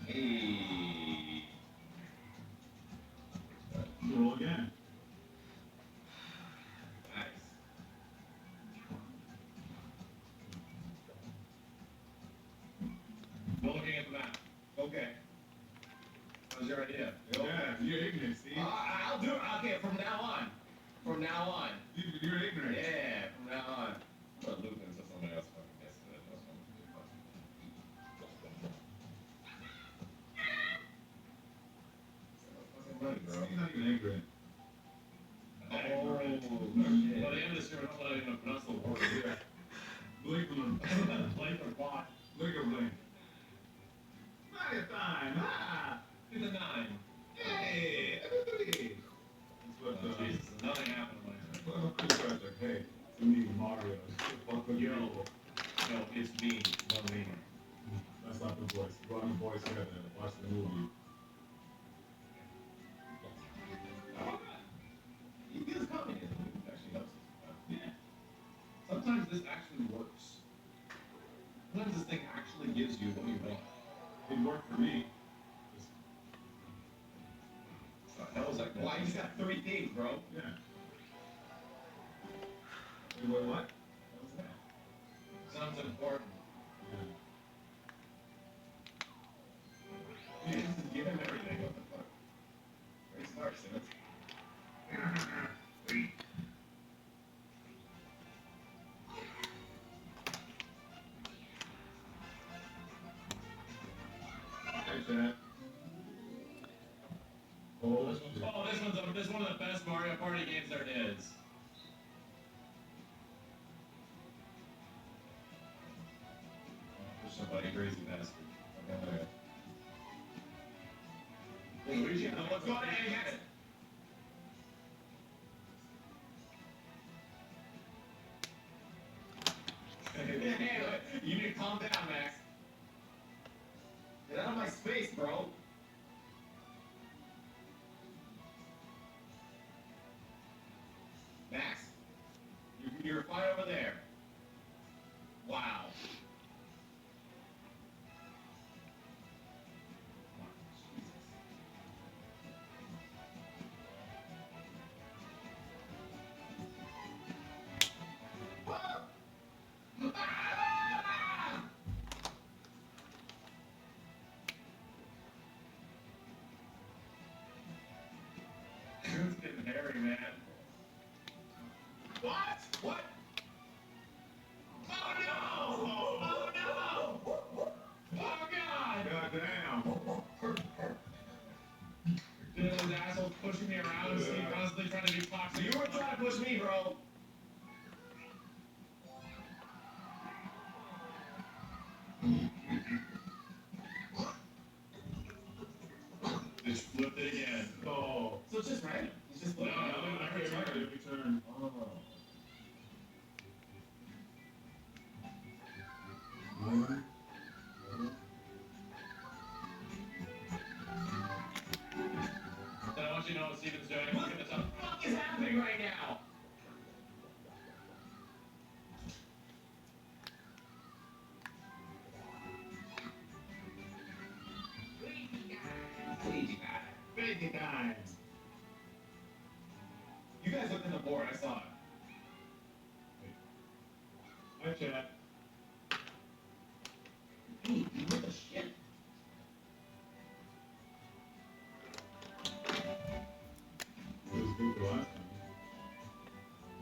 [SPEAKER 5] Hey.
[SPEAKER 3] Roll again.
[SPEAKER 5] Nice.
[SPEAKER 2] No looking at the map.
[SPEAKER 5] Okay.
[SPEAKER 2] That was your idea.
[SPEAKER 3] Yeah, you're ignorant, Steve.
[SPEAKER 5] I'll do it. Okay, from now on. From now on.
[SPEAKER 3] You're ignorant.
[SPEAKER 5] Yeah, from now on. I'm gonna loop until somebody else fucking gets to it. That's what I'm gonna do.
[SPEAKER 3] Steve's not even ignorant.
[SPEAKER 5] Oh,
[SPEAKER 2] By
[SPEAKER 5] shit.
[SPEAKER 2] the end of this year, we're not letting them pronounce the word.
[SPEAKER 3] Yeah. Blink on
[SPEAKER 2] Blake or bot.
[SPEAKER 3] Look at Blink. Time. Ah!
[SPEAKER 5] To the 9.
[SPEAKER 3] Hey! Everybody! That's what,
[SPEAKER 2] Oh, Jesus, nothing happened on my end.
[SPEAKER 3] well, Chris Pratt's like, hey, it's me, Mario. Fuck with
[SPEAKER 2] Yo.
[SPEAKER 3] you.
[SPEAKER 2] No, it's me, Marlena.
[SPEAKER 3] That's not the voice. Go on the voice together. Watch the movie.
[SPEAKER 2] think?
[SPEAKER 3] It worked for me.
[SPEAKER 2] What the hell is that?
[SPEAKER 5] Why you just got 3 things, bro?
[SPEAKER 3] Yeah. Wait, what?
[SPEAKER 5] What was that?
[SPEAKER 2] Sounds important.
[SPEAKER 5] You just give him everything. What the fuck? Very smart, Simmons.
[SPEAKER 3] Hey, Chad. Oh, shit.
[SPEAKER 2] Oh, this one of the best Mario Party games there is. Push somebody crazy bastard. Okay.
[SPEAKER 5] Luigi, let's go to AGEX. You need to calm down, Max. Get out of my space, bro. Max, you're fine over there. Wow.
[SPEAKER 2] It's getting hairy, man.
[SPEAKER 5] What? What? Oh no! Oh no! Oh god!
[SPEAKER 3] Goddamn.
[SPEAKER 2] Dude, those assholes pushing me around, Steve constantly trying to be toxic.
[SPEAKER 5] You were trying to push me, bro.
[SPEAKER 2] Just flipped it again.
[SPEAKER 3] Oh.
[SPEAKER 5] So it's just random. It's just
[SPEAKER 2] No,
[SPEAKER 5] like
[SPEAKER 2] every turn.
[SPEAKER 3] Every turn.
[SPEAKER 5] Oh.
[SPEAKER 2] Then I want you to know what Steven's doing.
[SPEAKER 5] What
[SPEAKER 2] Look at
[SPEAKER 5] the
[SPEAKER 2] this up.
[SPEAKER 5] fuck is happening right now?
[SPEAKER 3] Crazy time.
[SPEAKER 5] You guys looked at the board. I saw it.
[SPEAKER 3] Hi, Chad.
[SPEAKER 5] Dude, what the shit?
[SPEAKER 3] It was good the last time.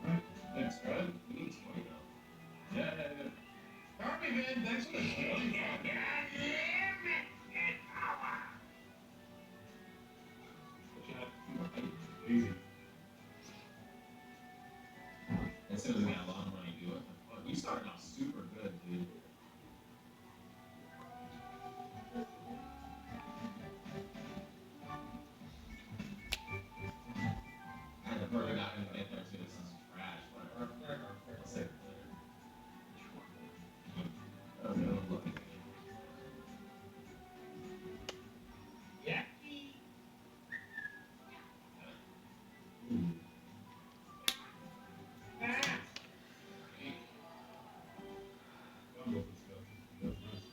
[SPEAKER 2] Right. Thanks, Fred.
[SPEAKER 5] We need 20 though.
[SPEAKER 2] Yeah. Harvey, man, thanks for the show.
[SPEAKER 3] Chad. Easy.
[SPEAKER 5] And so we got a lot of money, dude. What the fuck? You started off super good, dude. I had to further got into it there too. This is trash. Whatever. I'll save it later. Oh, no, look.
[SPEAKER 4] Yeah.
[SPEAKER 3] I'll go for stuff. That's nice.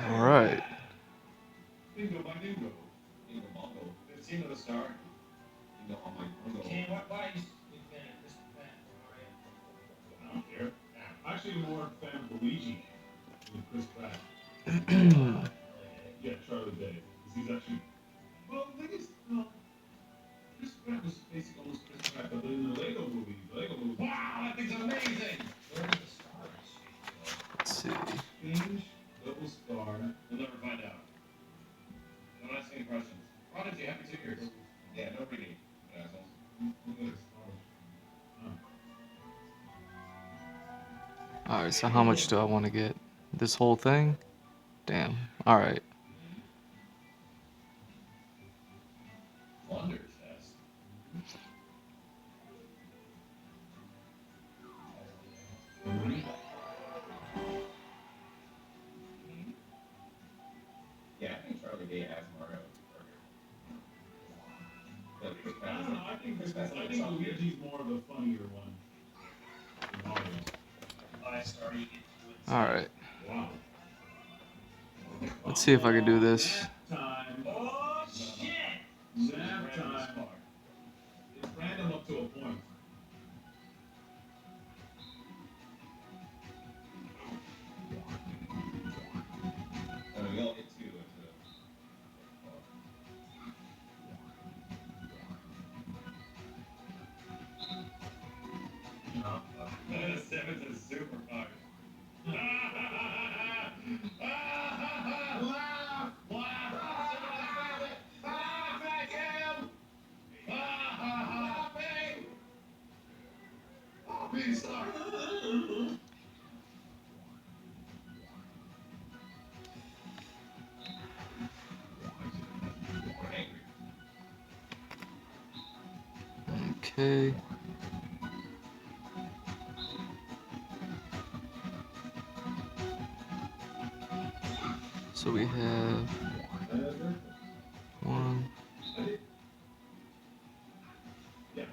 [SPEAKER 1] All right.
[SPEAKER 2] Bingo by bingo.
[SPEAKER 5] Bingo bongo.
[SPEAKER 2] 15 to the star.
[SPEAKER 5] Bingo on my bongo.
[SPEAKER 4] Okay, why you this fan,
[SPEAKER 3] I don't care. I'm actually more a fan of Luigi than Chris Pratt. Yeah, Charlie Day. Because he's actually. Well, the thing is, no. Chris Pratt was basically almost Chris Pratt, but in the Lego movies.
[SPEAKER 2] Wow, that thing's amazing.
[SPEAKER 4] where are the stars?
[SPEAKER 1] Let's see.
[SPEAKER 3] Strange, Double Star.
[SPEAKER 2] We'll never find out. Don't ask any questions. Prodigy, happy 2 years.
[SPEAKER 5] Yeah, no reading. Assholes.
[SPEAKER 1] All right. So how much do I want to get? This whole thing? Damn. All right.
[SPEAKER 2] Wonder test.
[SPEAKER 5] Yeah, I think Charlie Day as Mario. But Chris
[SPEAKER 3] I
[SPEAKER 5] Pratt
[SPEAKER 3] don't
[SPEAKER 5] is
[SPEAKER 3] know. I think
[SPEAKER 5] Chris Pratt's
[SPEAKER 3] I
[SPEAKER 5] like
[SPEAKER 3] think
[SPEAKER 5] something weird.
[SPEAKER 3] Luigi's more of the funnier one. Than Mario.
[SPEAKER 4] I started into it.
[SPEAKER 1] All right.
[SPEAKER 3] Wow.
[SPEAKER 1] Let's see if I can do this.
[SPEAKER 3] Time.
[SPEAKER 4] Oh shit!
[SPEAKER 3] Nap time. It's random up to a point.
[SPEAKER 5] Oh, we all hit 2 into
[SPEAKER 4] No.
[SPEAKER 2] Seven's a super fuck.
[SPEAKER 3] Laugh! Laugh! Laugh at him! Laughing! Oh, be sorry.
[SPEAKER 5] We're angry.
[SPEAKER 1] Okay. So we have 1.
[SPEAKER 3] Yeah.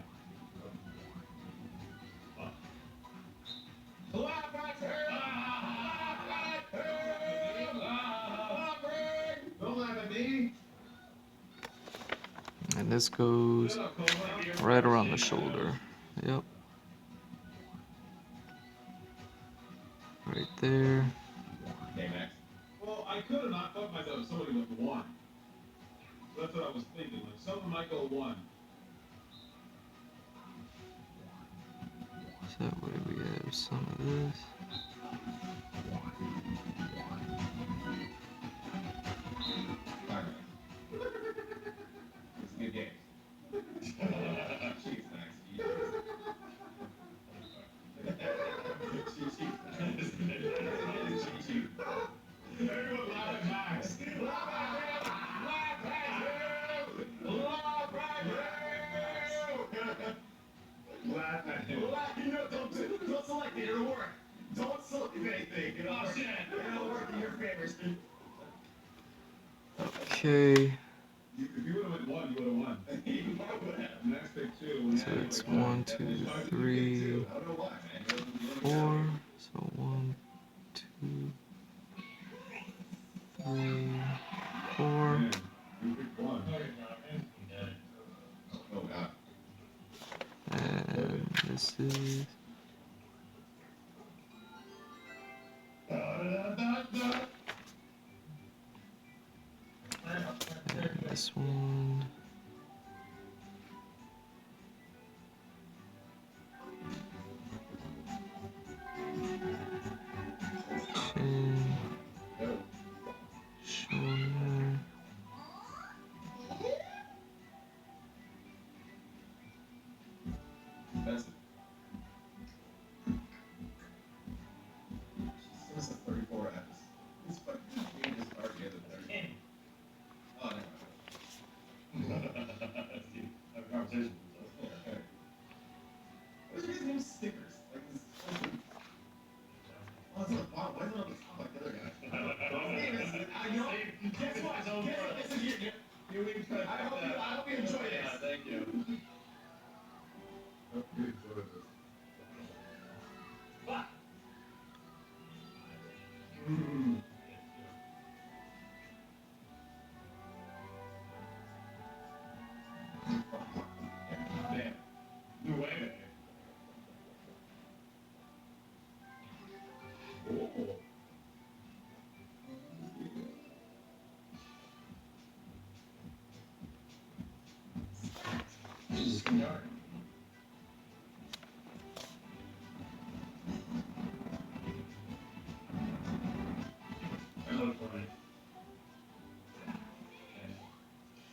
[SPEAKER 5] Laugh at him! Laugh at him! Laughing!
[SPEAKER 3] Don't laugh at me.
[SPEAKER 1] And this goes
[SPEAKER 3] Shut up, Cobra.
[SPEAKER 1] right around the shoulder. Yep. Right there.
[SPEAKER 5] Okay, Max.
[SPEAKER 3] Well, I could have not fucked myself if somebody went 1. So that's what I was thinking. Like, someone might go 1.
[SPEAKER 1] So that way we have some of this.
[SPEAKER 5] Alright. It's a good game. Jeez, Max.
[SPEAKER 3] Everyone laugh at Max. Laugh at him! Laugh at him! Laugh at him! Laugh at him.
[SPEAKER 5] You know, don't select it, it'll work. Don't select anything. It'll work. It'll work in your favor, Steve.
[SPEAKER 1] Okay.
[SPEAKER 3] If you would have went 1, you would have won.
[SPEAKER 5] You probably would have.
[SPEAKER 3] Max picked 2.
[SPEAKER 1] So it's 1, 2, 3,
[SPEAKER 5] I don't know why, man.
[SPEAKER 1] 4. So 1, 2, 3, 4.
[SPEAKER 3] Man, you picked 1.
[SPEAKER 5] Oh, God.
[SPEAKER 1] And this is. And this one. Chin. Shoulder.
[SPEAKER 5] Expensive. This is a 34X. This fucking game is hard to get a 30. Oh, never mind.
[SPEAKER 2] Steve, have a conversation with us.
[SPEAKER 5] Okay. What's your guys' name? Stickers? Like this. Oh, it's on the bottom. Why is it on the top like the other guy? You know, guess what? Guess what? This is your. I hope you enjoy this.
[SPEAKER 2] Thank you.
[SPEAKER 3] Hope you enjoyed this.
[SPEAKER 4] Fuck!
[SPEAKER 3] Mm.
[SPEAKER 2] Damn. No way, man.
[SPEAKER 3] Oh.
[SPEAKER 2] I love Fortnite.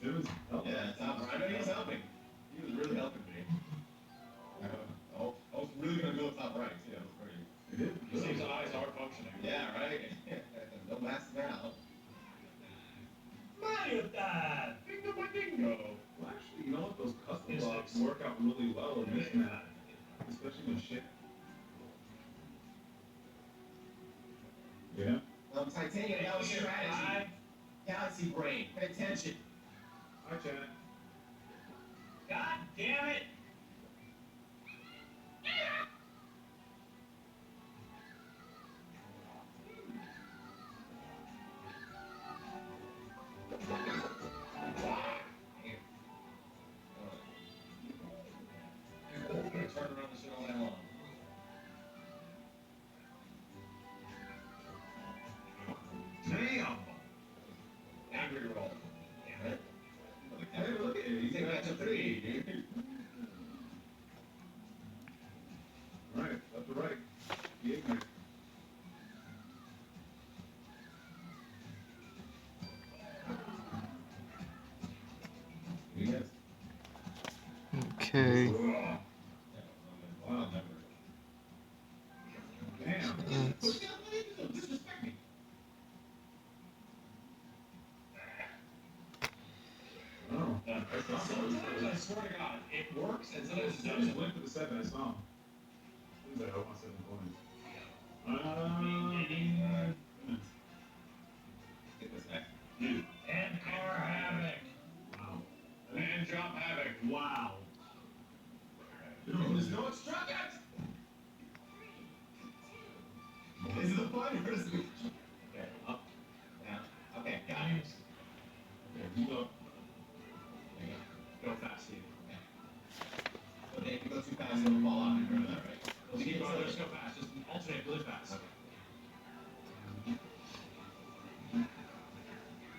[SPEAKER 3] It was helpful.
[SPEAKER 5] Yeah, top. I know he was helping. He was really helping me. I was really gonna go top right too. That was pretty.
[SPEAKER 3] It did.
[SPEAKER 2] It seems eyes are functioning.
[SPEAKER 5] Yeah, right. No mask now.
[SPEAKER 4] Mario time!
[SPEAKER 2] Bingo, my bingo.
[SPEAKER 3] Well, actually, you know what? Those custom
[SPEAKER 4] Yes,
[SPEAKER 3] blocks
[SPEAKER 4] yes.
[SPEAKER 3] work out really well in this map, especially when shit. Yeah.
[SPEAKER 5] Titanium, that was strategy. Galaxy brain. Pay attention.
[SPEAKER 3] Hi, chat.
[SPEAKER 4] God damn it!
[SPEAKER 2] time reroll. Damn it.
[SPEAKER 3] Hey, look at it. He's
[SPEAKER 2] Take
[SPEAKER 3] got
[SPEAKER 2] that to 3, dude.
[SPEAKER 3] Right, left to right. The ignorant.
[SPEAKER 5] Yes.
[SPEAKER 1] Okay.
[SPEAKER 3] Wow,
[SPEAKER 2] Wow.
[SPEAKER 3] damn.
[SPEAKER 5] Don't disrespect me.
[SPEAKER 3] Oh.
[SPEAKER 2] Sometimes I swear to God, it works, and sometimes it
[SPEAKER 3] As soon as
[SPEAKER 2] doesn't.
[SPEAKER 3] he went for the 7, I saw him. He was like, I want 7 coins.
[SPEAKER 5] Get this back.
[SPEAKER 4] And car havoc.
[SPEAKER 3] Wow.
[SPEAKER 2] Man, drop havoc.
[SPEAKER 3] Wow.
[SPEAKER 5] And there's no instructions. Is it the fun or is it? Okay, up, down. Okay, got it.
[SPEAKER 3] Okay, you go.
[SPEAKER 5] There you go. Go fast, Steve. Okay. But if you go too fast, it'll fall off. You know that, right?
[SPEAKER 2] Just keep going, just go fast. Just alternate really fast.
[SPEAKER 5] Okay.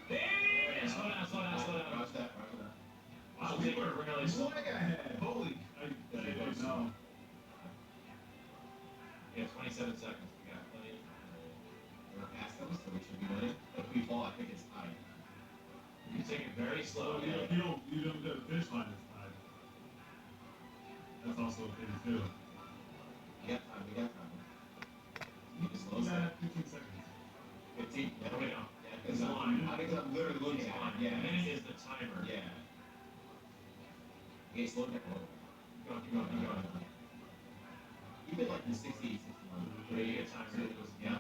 [SPEAKER 4] Hey, slow down, slow down, slow down.
[SPEAKER 5] Watch that, watch that.
[SPEAKER 2] Wow, we were really
[SPEAKER 3] He's
[SPEAKER 2] slow.
[SPEAKER 3] way ahead. Holy. I didn't know.
[SPEAKER 2] Yeah, 27 seconds. We got plenty.
[SPEAKER 5] We're past them, so we should be winning. If we fall, I think it's time.
[SPEAKER 2] You take it very slow.
[SPEAKER 3] Well, you don't go to the finish line this time. That's also a thing too.
[SPEAKER 5] We got time, we got time. You just slow
[SPEAKER 3] He's
[SPEAKER 5] down.
[SPEAKER 3] at 15 seconds.
[SPEAKER 5] 15. Yeah,
[SPEAKER 2] No, we don't.
[SPEAKER 5] Yeah, because I'm literally looking at it.
[SPEAKER 2] A minute
[SPEAKER 5] Yeah.
[SPEAKER 2] is the timer.
[SPEAKER 5] Yeah. Okay, slow down.
[SPEAKER 2] Keep going, keep going.
[SPEAKER 5] Even like the 60, 61.
[SPEAKER 2] Where you get timer, it goes,
[SPEAKER 5] Yeah.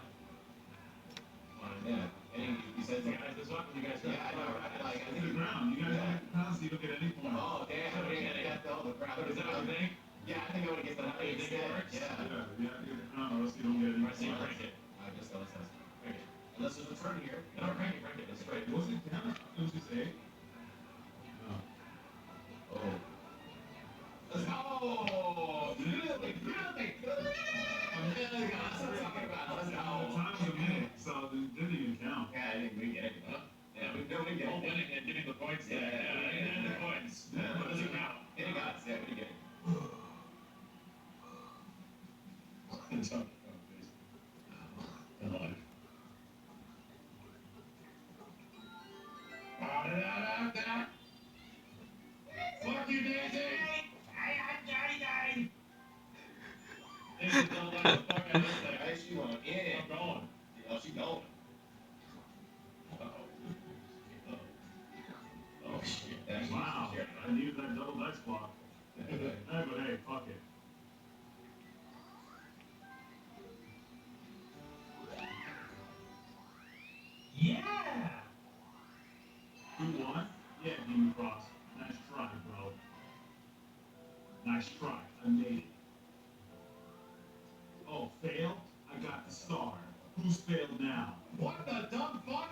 [SPEAKER 2] fine.
[SPEAKER 5] Yeah. And you said
[SPEAKER 2] You guys, this is what you guys got.
[SPEAKER 5] yeah, I know, right? Like, I
[SPEAKER 3] To
[SPEAKER 5] think
[SPEAKER 3] the ground. You guys don't get pounds, you don't get any points.
[SPEAKER 5] oh, damn. I didn't get that though. The crowd.
[SPEAKER 2] Is that what you think?
[SPEAKER 5] Yeah, I think I would have guessed that.
[SPEAKER 2] You think it works?
[SPEAKER 5] Yeah.
[SPEAKER 3] Yeah, you have to get the crown or else you don't get any
[SPEAKER 2] I say
[SPEAKER 3] points.
[SPEAKER 2] crank it.
[SPEAKER 5] I just thought it says.
[SPEAKER 2] Crank it.
[SPEAKER 5] Unless there's a turn here.
[SPEAKER 2] No, crank it, it's straight.
[SPEAKER 3] Was it down? It was just 8? No.
[SPEAKER 5] Oh. Let's go! Really? That's what I'm talking about. Let's
[SPEAKER 3] The
[SPEAKER 5] go.
[SPEAKER 3] time was a minute, so it didn't even count.
[SPEAKER 5] Yeah, I didn't really get it, huh? Yeah, we didn't get
[SPEAKER 2] Oh,
[SPEAKER 5] it.
[SPEAKER 2] winning and getting the points there.
[SPEAKER 5] Yeah,
[SPEAKER 2] Yeah, the points.
[SPEAKER 5] Yeah.
[SPEAKER 2] What does it count?
[SPEAKER 5] Any gods, yeah, we didn't get it.
[SPEAKER 2] Alive. Fuck you, Daisy! Daisy, don't let the fuck out of this thing.
[SPEAKER 5] Right, she went in.
[SPEAKER 2] I'm going.
[SPEAKER 5] Oh, she going.
[SPEAKER 2] Oh, shit.
[SPEAKER 5] Yeah, she's
[SPEAKER 3] Wow.
[SPEAKER 5] scared.
[SPEAKER 3] I needed that double dice block. Hey, but hey, fuck it.
[SPEAKER 4] Yeah.
[SPEAKER 3] Who won? Yeah, Demon Cross. Nice try, bro. Nice try. I made it. Oh, failed? I got the star. Who's failed now?
[SPEAKER 2] What the dumb fuck?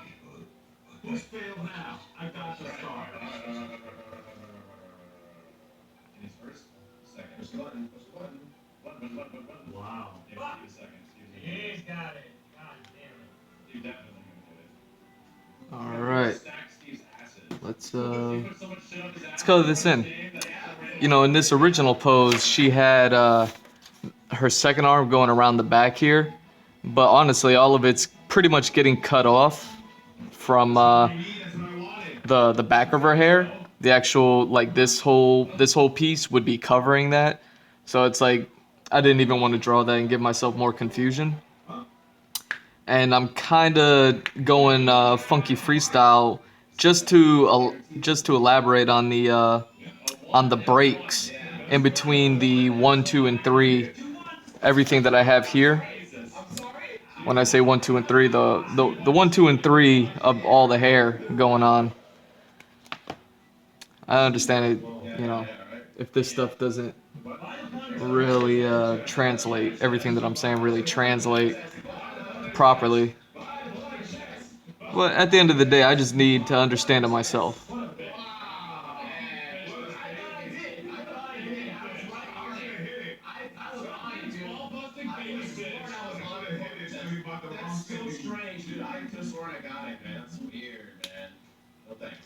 [SPEAKER 3] Who's failed now? I got the star.
[SPEAKER 2] And he's first? Second.
[SPEAKER 5] Push the button, push the button.
[SPEAKER 2] Button.
[SPEAKER 3] Wow.
[SPEAKER 2] Yeah, give me a second, excuse me.
[SPEAKER 4] He's got it. God damn it.
[SPEAKER 2] You definitely gonna get it.
[SPEAKER 1] All right.
[SPEAKER 2] Stack Steve's acid.
[SPEAKER 1] Let's
[SPEAKER 2] You put so much shit on his
[SPEAKER 1] let's
[SPEAKER 2] ass
[SPEAKER 1] color this in.
[SPEAKER 2] game that
[SPEAKER 1] You know, in this original pose, she had her second arm going around the back here, but honestly, all of it's pretty much getting cut off from the back of her hair. The actual like this whole piece would be covering that, so it's like I didn't even want to draw that and give myself more confusion. And I'm kind of going funky freestyle just to elaborate on the breaks in between the 1, 2, and 3. Everything that I have here. When I say 1, 2, and 3, the 1, 2, and 3 of all the hair going on. I understand it, you know, if this stuff doesn't really translate, everything that I'm saying really translate properly. But at the end of the day, I just need to understand it myself.
[SPEAKER 5] That's so strange, dude. I just sworn I got it, man. That's weird, man. No thanks.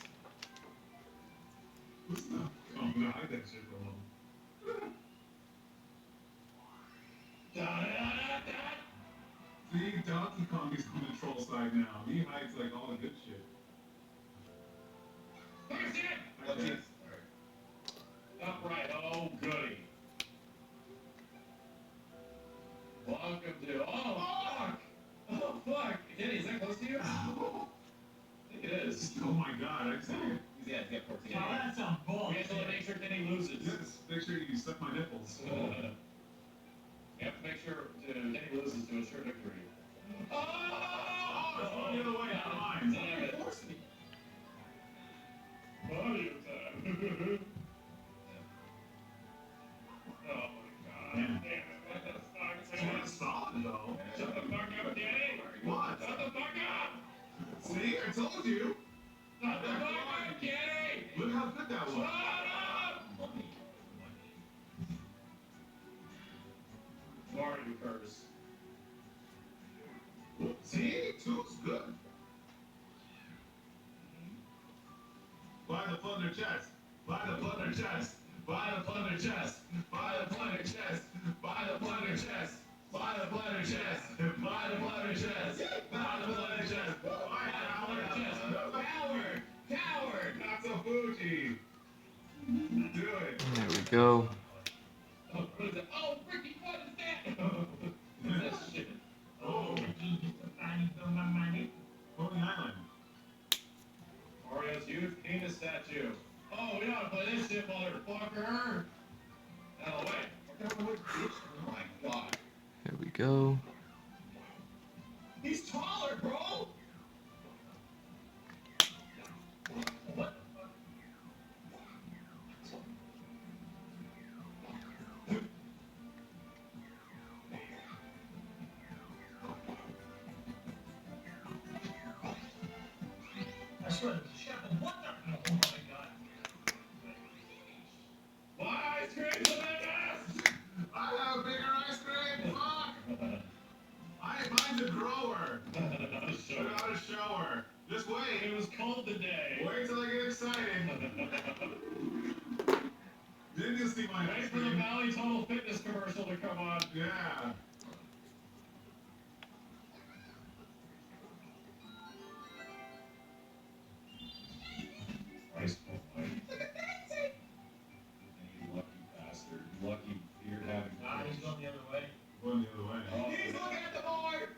[SPEAKER 3] Listen up. Oh, no, I like that shit for a little. See, Donkey Kong is on the troll side now. He hides like all the good shit.
[SPEAKER 2] Let's see. Upright. Oh, goody. Welcome to. Oh, fuck. Oh, fuck. Kenny, is that close to you? I think it is.
[SPEAKER 3] Oh my god, I see it.
[SPEAKER 5] Yeah, it's got 14.
[SPEAKER 4] Oh, that's some
[SPEAKER 2] We
[SPEAKER 4] bullshit.
[SPEAKER 2] have to make sure Kenny loses.
[SPEAKER 3] Yes, make sure you suck my nipples.
[SPEAKER 2] We have to make sure Kenny loses to ensure victory.
[SPEAKER 3] Oh, it's going the other way, not mine.
[SPEAKER 2] Damn it. Mario time. Oh my god.
[SPEAKER 3] Damn.
[SPEAKER 2] Damn it. What the fuck?
[SPEAKER 3] It's kind of solid though.
[SPEAKER 2] Shut the fuck up, Kenny.
[SPEAKER 3] What?
[SPEAKER 2] Shut the fuck up.
[SPEAKER 3] See, I told you.
[SPEAKER 2] Shut the fuck up, Kenny.
[SPEAKER 3] Look how good that
[SPEAKER 2] Shut
[SPEAKER 3] was.
[SPEAKER 2] up.
[SPEAKER 5] Money.
[SPEAKER 2] Mario curse.
[SPEAKER 3] See, two's good. Buy the plunder chest. Buy the plunder chest. Buy the plunder chest. Buy the plunder chest. Buy the plunder chest. Buy the plunder chest. Buy the plunder chest. Buy the plunder chest. Buy the plunder chest. Coward. Coward. Not so Fuji. Do it.
[SPEAKER 1] There we go.
[SPEAKER 2] Oh, Ricky, what is that? That shit.
[SPEAKER 3] Oh, Pony Island.
[SPEAKER 2] Mario's youth penis statue. Oh, we gotta play this shit, motherfucker. Out of the way. Oh my god.
[SPEAKER 1] There we go.
[SPEAKER 5] He's taller, bro.
[SPEAKER 4] What? I swear, there's a shadow. What the? Oh my god.
[SPEAKER 2] My ice cream's a big ass!
[SPEAKER 3] I have bigger ice cream. Fuck. Mine's a grower. Without a shower. Just wait.
[SPEAKER 2] It was cold today.
[SPEAKER 3] Wait till I get excited. Then you'll see my
[SPEAKER 2] Wait
[SPEAKER 3] ice
[SPEAKER 2] for the
[SPEAKER 3] cream.
[SPEAKER 2] Valley Total Fitness commercial to come on.
[SPEAKER 3] Yeah.
[SPEAKER 2] Ice cold fight. You lucky bastard. You lucky feared having.
[SPEAKER 4] Ah, he's going the other way.
[SPEAKER 3] Going the other way.
[SPEAKER 2] Oh,
[SPEAKER 5] He's looking at the board.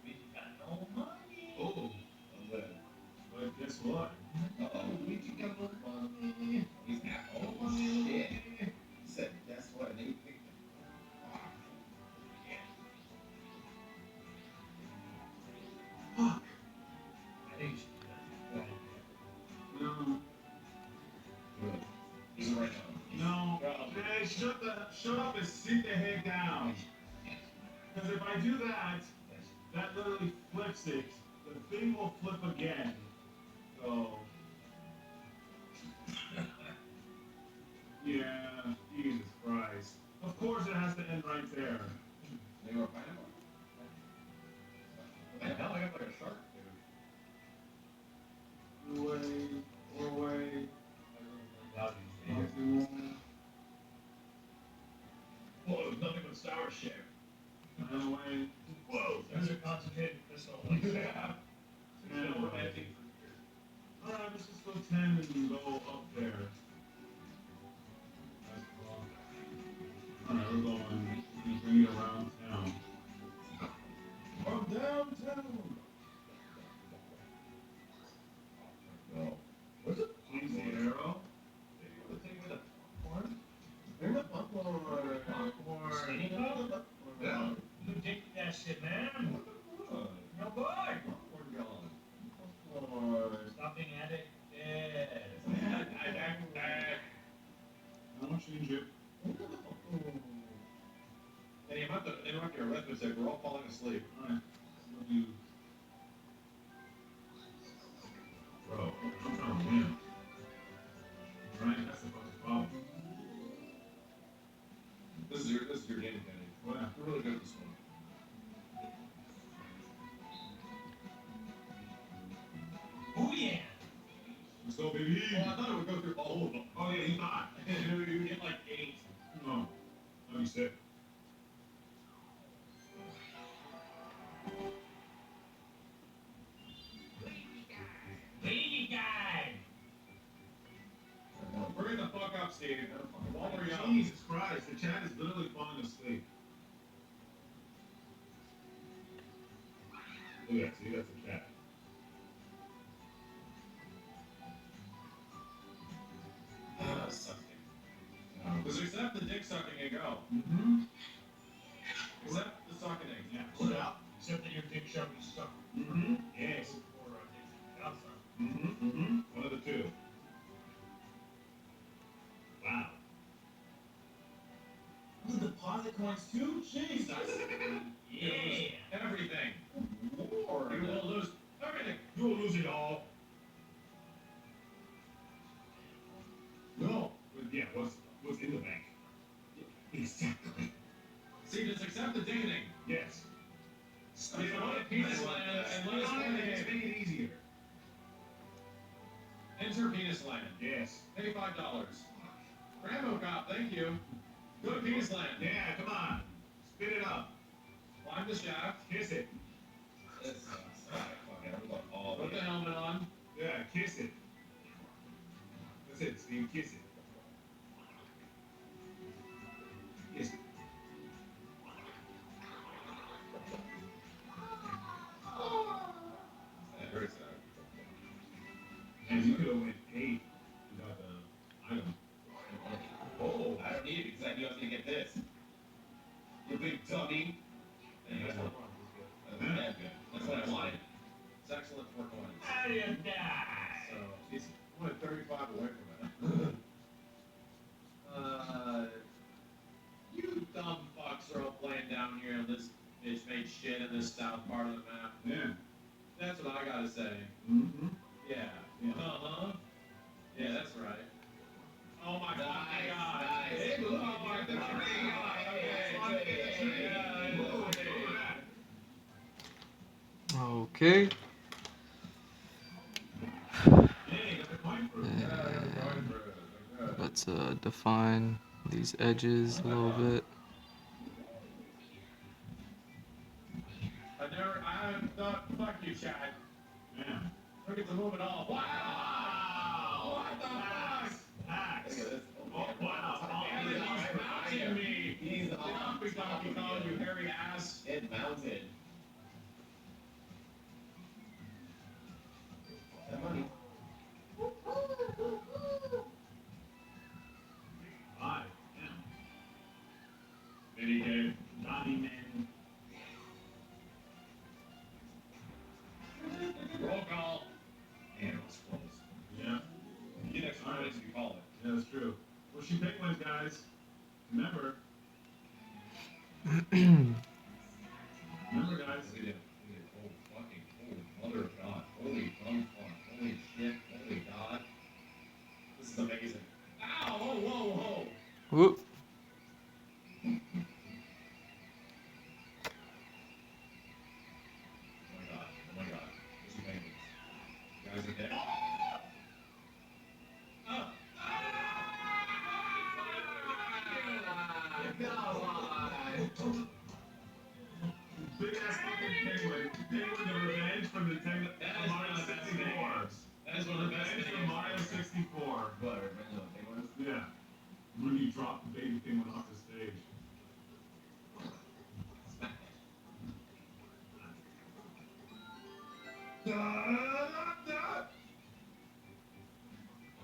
[SPEAKER 4] We got no money.
[SPEAKER 3] Oh,
[SPEAKER 2] Lit.
[SPEAKER 3] but guess what?
[SPEAKER 5] Uh-oh, Luigi got no money. He's got no money. Yeah. He said, that's what they picked him.
[SPEAKER 3] Fuck.
[SPEAKER 4] I think you should do that.
[SPEAKER 3] No.
[SPEAKER 2] Good. Do it right now.
[SPEAKER 3] No. Jay, shut up and sit the head down. Because if I do that, that literally flips it. The thing will flip again. So. Yeah, Jesus Christ. Of course it has to end right there.
[SPEAKER 2] They were pineapple. What the hell? I got like a shark, dude.
[SPEAKER 3] Away.
[SPEAKER 2] Whoa, there's nothing but sour shit.
[SPEAKER 3] Away.
[SPEAKER 2] Whoa.
[SPEAKER 4] There's a concentrated crystal.
[SPEAKER 2] Yeah. Romantic.
[SPEAKER 3] Alright, let's just go 10 and go up there. Alright, we're going. We bring it around town. From downtown!
[SPEAKER 2] No. What's it?
[SPEAKER 3] Please, the arrow.
[SPEAKER 2] The thing with the popcorn?
[SPEAKER 5] Bring the popcorn.
[SPEAKER 4] Popcorn.
[SPEAKER 2] Yeah.
[SPEAKER 4] You take that shit, man.
[SPEAKER 2] Popcorn.
[SPEAKER 4] No boy.
[SPEAKER 2] Popcorn gone.
[SPEAKER 4] Stop being addicted.
[SPEAKER 3] I won't change it.
[SPEAKER 2] Hey, you might have to interrupt your arithmetic. We're all falling asleep.
[SPEAKER 3] Alright, we'll do. Bro, I'm trying to win. Right, that's the fucking problem.
[SPEAKER 2] This is your game, Kenny.
[SPEAKER 3] What?
[SPEAKER 2] You're really good at this one.
[SPEAKER 3] go, baby.
[SPEAKER 2] Well, I thought it would go through all of them.
[SPEAKER 3] Oh, yeah, he thought.
[SPEAKER 2] You get like 8.
[SPEAKER 3] No. Let me sit.
[SPEAKER 4] Baby guy!
[SPEAKER 2] Hurry the fuck up, Steve. While we're young.
[SPEAKER 3] Jesus Christ, the chat is literally falling asleep. Look at that, see, that's the chat.
[SPEAKER 2] Just accept the dick sucking and go.
[SPEAKER 3] Mm-hmm.
[SPEAKER 2] Accept the sucking.
[SPEAKER 3] Yeah, pull it out.
[SPEAKER 4] Except that your dick shall be stuck.
[SPEAKER 3] Mm-hmm. Yes.
[SPEAKER 4] Or dick outside.
[SPEAKER 3] Mm-hmm. Mm-hmm. One of the two. Wow.
[SPEAKER 5] The deposit coins too? Jesus.
[SPEAKER 4] Yeah!
[SPEAKER 2] Everything.
[SPEAKER 5] Lord.
[SPEAKER 2] You will lose everything.
[SPEAKER 3] You will lose it all.
[SPEAKER 2] No.
[SPEAKER 3] But yeah, what's in the bank? Exactly.
[SPEAKER 2] See, just accept the dickening.
[SPEAKER 3] Yes.
[SPEAKER 2] You go to penis land and let us play the
[SPEAKER 3] Just
[SPEAKER 2] game.
[SPEAKER 3] make it easier.
[SPEAKER 2] Enter penis land.
[SPEAKER 3] Yes.
[SPEAKER 2] Pay $5. Rambo cop, thank you. Go to penis land.
[SPEAKER 3] Yeah, come on. Spit it up.
[SPEAKER 2] Climb the shaft.
[SPEAKER 3] Kiss it.
[SPEAKER 2] Put the helmet on.
[SPEAKER 3] Yeah, kiss it. That's it, Steve. Kiss it. Kiss it.
[SPEAKER 2] That hurts that.
[SPEAKER 3] And you could have went 8 without the item.
[SPEAKER 5] Oh, I don't need it because I knew I was going to get this. You big dummy. And that's what that's good. That's what I wanted.
[SPEAKER 2] It's excellent for coins.
[SPEAKER 4] How do you die?
[SPEAKER 2] So, he's only 35 away from it. You dumb fucks are all playing down here in this bitch made shit in this south part of the map.
[SPEAKER 3] Yeah.
[SPEAKER 2] That's what I gotta say.
[SPEAKER 3] Mm-hmm.
[SPEAKER 2] Yeah.
[SPEAKER 3] Yeah.
[SPEAKER 2] Uh-huh. Yeah, that's right. Oh my
[SPEAKER 5] Nice,
[SPEAKER 2] fucking god.
[SPEAKER 5] nice.
[SPEAKER 2] Hey, oh my fucking god.
[SPEAKER 1] Okay.
[SPEAKER 3] Hey, got the coin for it.
[SPEAKER 1] Let's define these edges a little bit.
[SPEAKER 2] I thought, fuck you, Chad.
[SPEAKER 3] Yeah.
[SPEAKER 2] Look at the movement all. Wow! What the fuck?
[SPEAKER 3] Axe.
[SPEAKER 5] Look at this.
[SPEAKER 3] Oh, wow.
[SPEAKER 2] And then he's mounting me.
[SPEAKER 5] He's
[SPEAKER 2] Did not be Donkey Kong, you hairy ass.
[SPEAKER 5] It mounted. That money.
[SPEAKER 3] Five. Yeah. Mini game. Johnny Man.
[SPEAKER 2] Roll call. And it was close.
[SPEAKER 3] Yeah.
[SPEAKER 2] You get extra points if you call it.
[SPEAKER 3] Yeah, that's true. Well, she picked ones, guys. Remember. Remember, guys.
[SPEAKER 2] Look at him. Oh, fucking, oh, mother of God. Holy bum fuck. Holy shit. Holy God. This is amazing. Ow! Whoa, whoa, whoa.
[SPEAKER 1] Whoop.
[SPEAKER 2] Oh my God. Oh my God. What's he making? Guys are dead.
[SPEAKER 3] Big ass fucking penguin. Penguin the revenge from the
[SPEAKER 2] That is
[SPEAKER 3] Mario
[SPEAKER 2] one of the best
[SPEAKER 3] 64.
[SPEAKER 2] names. That is one of the best
[SPEAKER 3] Revenge from
[SPEAKER 2] names.
[SPEAKER 3] Mario 64.
[SPEAKER 5] What, Revenge of the Penguins?
[SPEAKER 3] Yeah. When you drop the baby penguin off the stage.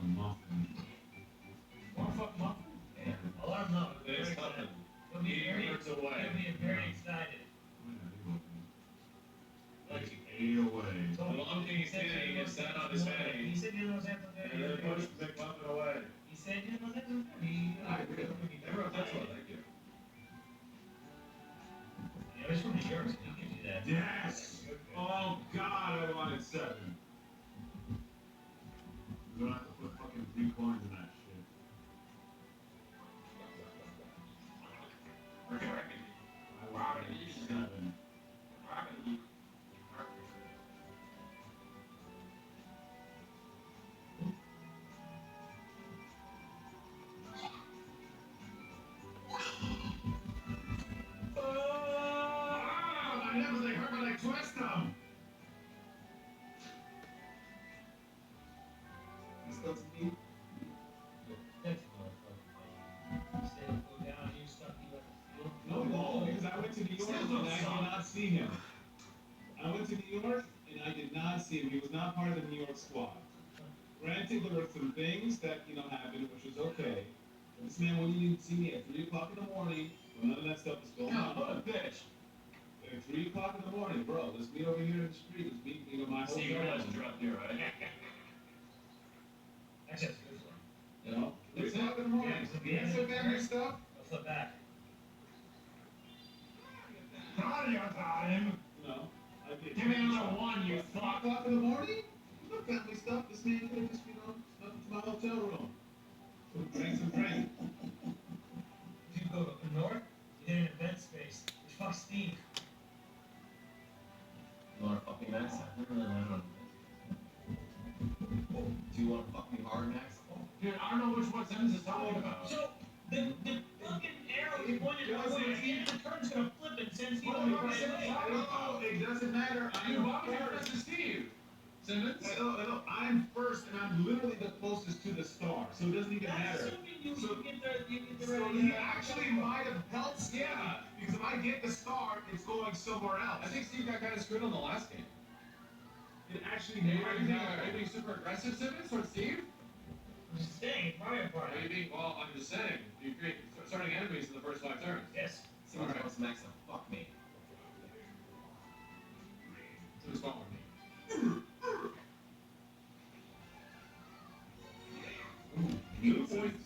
[SPEAKER 3] A muffin.
[SPEAKER 4] One fuck muffin?
[SPEAKER 5] Damn.
[SPEAKER 4] I'll have no.
[SPEAKER 2] There's nothing.
[SPEAKER 4] You'll be
[SPEAKER 2] He
[SPEAKER 4] very,
[SPEAKER 2] hurts away.
[SPEAKER 4] you'll be very excited.
[SPEAKER 3] Like 8 away.
[SPEAKER 2] The long thing he's standing, he gets that on his fanny.
[SPEAKER 4] He said you know what's happening
[SPEAKER 2] And then
[SPEAKER 4] there.
[SPEAKER 2] push the big muffin away.
[SPEAKER 4] He said you know what's happening there.
[SPEAKER 2] I agree. They wrote this one, thank you.
[SPEAKER 4] Yeah, he's from New York, so he can do that.
[SPEAKER 3] Yes! Oh god, I wanted 7. We're gonna have to put fucking 3 coins in that shit. I wanted 7.
[SPEAKER 5] what's the theme?
[SPEAKER 4] That's more fucking. Instead of go down here, stuff you at the field.
[SPEAKER 3] No, because I went to New York and I did not see him. I went to New York and I did not see him. He was not part of the New York squad. Granted, there were some things that happened, which was okay. But this man wouldn't even see me at 3 o'clock in the morning when none of that stuff was going on.
[SPEAKER 5] What a bitch.
[SPEAKER 3] At 3 o'clock in the morning, bro. Let's meet over here in the street. Let's meet, my whole
[SPEAKER 5] See, you realize
[SPEAKER 3] family.
[SPEAKER 5] you're up here, right?
[SPEAKER 4] Actually, that's a good one.
[SPEAKER 3] You know, 3 o'clock in the morning.
[SPEAKER 4] Yeah,
[SPEAKER 3] Some family stuff.
[SPEAKER 4] I'll flip back.
[SPEAKER 5] Not your time.
[SPEAKER 3] I did.
[SPEAKER 5] Give me another one, you
[SPEAKER 3] But 3
[SPEAKER 5] fuck.
[SPEAKER 3] o'clock in the morning? No family stuff. This man could have just, snuck into my hotel room. Drink some drink.
[SPEAKER 4] If you go up north, you hit an event space, which fucks Steve.
[SPEAKER 5] You want to fuck me, Max? I don't really know. Do you want to fuck me hard, Max? Dude, I don't know which one Simmons is talking about.
[SPEAKER 4] So, the fucking arrow is pointed over, and the end of the turn's gonna flip and send Steve on the right way.
[SPEAKER 3] No, it doesn't matter.
[SPEAKER 5] Dude, why would you
[SPEAKER 3] first.
[SPEAKER 5] press to Steve? Simmons?
[SPEAKER 3] No, I'm first, and I'm literally the closest to the star, so it doesn't even
[SPEAKER 4] That's
[SPEAKER 3] matter.
[SPEAKER 4] assuming you
[SPEAKER 3] So-
[SPEAKER 4] get the
[SPEAKER 3] So
[SPEAKER 4] right.
[SPEAKER 3] he actually might have helped Steve, because if I get the star, it's going somewhere else.
[SPEAKER 5] I think Steve got kind of screwed on the last game.
[SPEAKER 3] It actually
[SPEAKER 5] Maybe
[SPEAKER 3] might
[SPEAKER 5] you're
[SPEAKER 3] have.
[SPEAKER 5] being super aggressive, Simmons, towards Steve?
[SPEAKER 4] I'm just saying, Mario Party.
[SPEAKER 5] Are you being, well, I'm just saying, you create starting enemies in the first 5 turns.
[SPEAKER 4] Yes.
[SPEAKER 5] Simmons wants Max to fuck me. Simmons fuck with me. 2 points.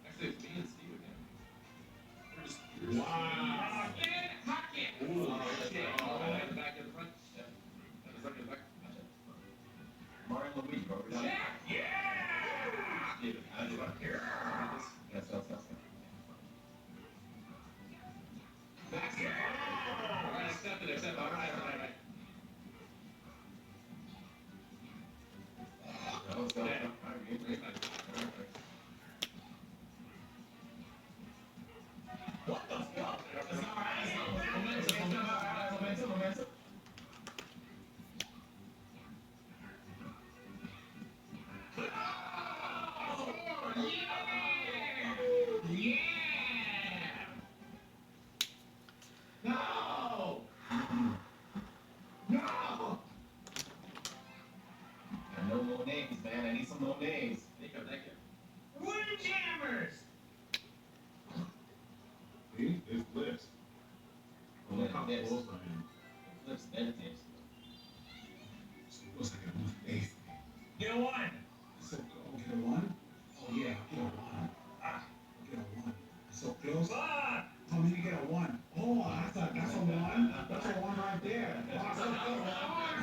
[SPEAKER 5] Actually, it's me and Steve again. We're just.
[SPEAKER 3] Wow.
[SPEAKER 5] Hack it! Ooh, shit. Oh, in the back, in the front. Yeah. In the front, in the back. Mario and Luigi, bro. We're done. Yeah! Steven, how'd you like here? Yes. Back here! Alright, accept it. Alright. Let's go. Alright, what the fuck? Momentum. Yeah! No! No! No more names, man. I need some more names. Thank you.
[SPEAKER 4] Windjammers!
[SPEAKER 3] See? It flips. Look how
[SPEAKER 5] Yes.
[SPEAKER 3] close I am.
[SPEAKER 5] Flips and tips.
[SPEAKER 3] It was like a move eighth.
[SPEAKER 4] Get a one!
[SPEAKER 3] I said, oh, get a 1? Oh, yeah, I'll get a 1. I'll get a 1. So close.
[SPEAKER 4] Fuck!
[SPEAKER 3] Tell me to get a 1. Oh, I thought that's a 1. That's a 1 right there. Oh, I said, oh, it's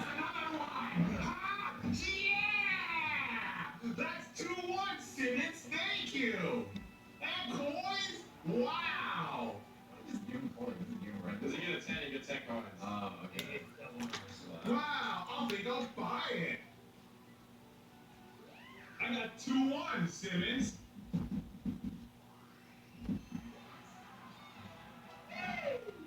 [SPEAKER 3] another 1. Ah, yeah! That's 2 1s, Simmons. Thank you. And coins? Wow.
[SPEAKER 5] What is game point? This is game right.
[SPEAKER 2] Does he get a 10? He gets 10 coins.
[SPEAKER 5] Oh, okay.
[SPEAKER 4] It's that one.
[SPEAKER 3] Wow, I think I'll buy it. I got 2 1s, Simmons.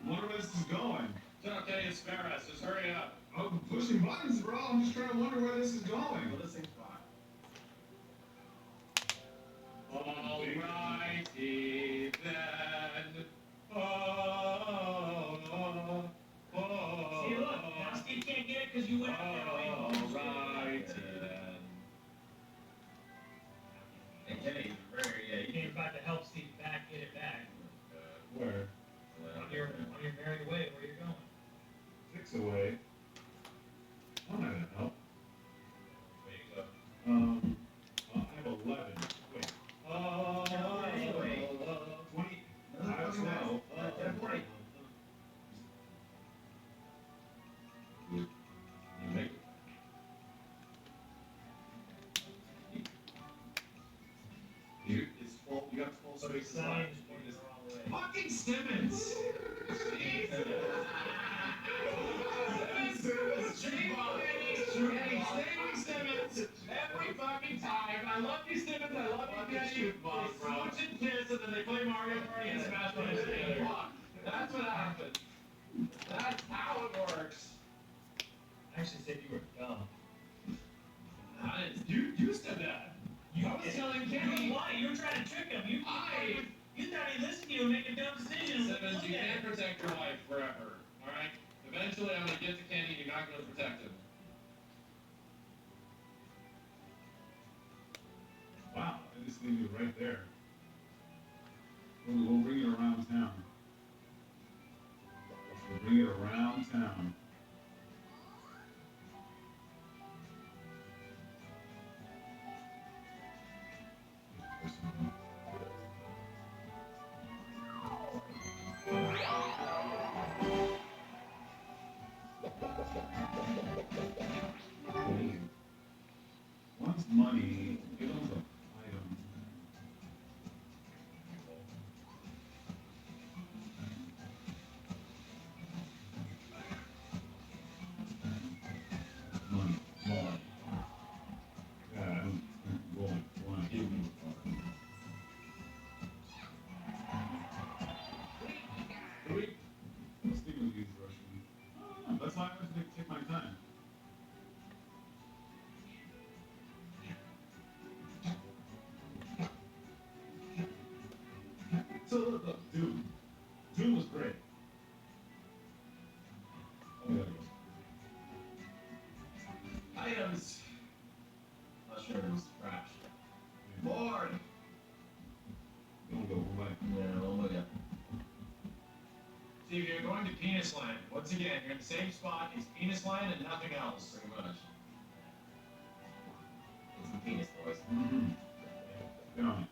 [SPEAKER 3] Wonder where this is going.
[SPEAKER 2] It's okay, it's Ferris. Just hurry up.
[SPEAKER 3] I'm pushing buttons, bro. I'm just trying to wonder where this is going.
[SPEAKER 5] Well, this thing's fine.
[SPEAKER 2] Alrighty then.
[SPEAKER 4] See, look, now Steve can't get it because you went up that way.
[SPEAKER 2] Alrighty then.
[SPEAKER 5] And Kenny, very,
[SPEAKER 4] You're about to help Steve get it back.
[SPEAKER 3] Where?
[SPEAKER 4] On your merry way where you're going.
[SPEAKER 3] 6 away. I'm not gonna help.
[SPEAKER 5] There you go.
[SPEAKER 3] I have 11. Wait. 20. I don't know. You make it.
[SPEAKER 2] It's full. You got full
[SPEAKER 4] So
[SPEAKER 2] space.
[SPEAKER 4] the sign is pointing the wrong way.
[SPEAKER 3] Fucking Simmons!
[SPEAKER 5] Every fucking time. I love you, Simmons. I love you, Kenny. They smooch and kiss, and then they play Mario Party and Smash Brothers together. That's what happens. That's how it works.
[SPEAKER 4] I actually said you were dumb.
[SPEAKER 5] You said that.
[SPEAKER 4] candy. Why? You were trying to trick him. You thought he'd listen to you and make a dumb decision.
[SPEAKER 2] Simmons, you can't protect your wife forever. All right. Eventually, I'm gonna get to Kenny. You're not gonna protect him.
[SPEAKER 3] Wow, I just leave you right there. We'll bring it around town. We'll bring it around town. Wants money, give him the item. Money. Yeah, I don't want to give him the fucking. Wait, let's stick with these Russian. That's why I always take my time. So look, Doom was great. Oh, there we go.
[SPEAKER 5] Items. Not sure it was trash. Lord.
[SPEAKER 3] Don't go away.
[SPEAKER 5] Yeah, well, look at.
[SPEAKER 2] Steve, you're going to Penis Land. Once again, you're in the same spot. It's Penis Land and nothing else.
[SPEAKER 5] Pretty much. It's some penis boys.
[SPEAKER 3] Mm-hmm. Get on it.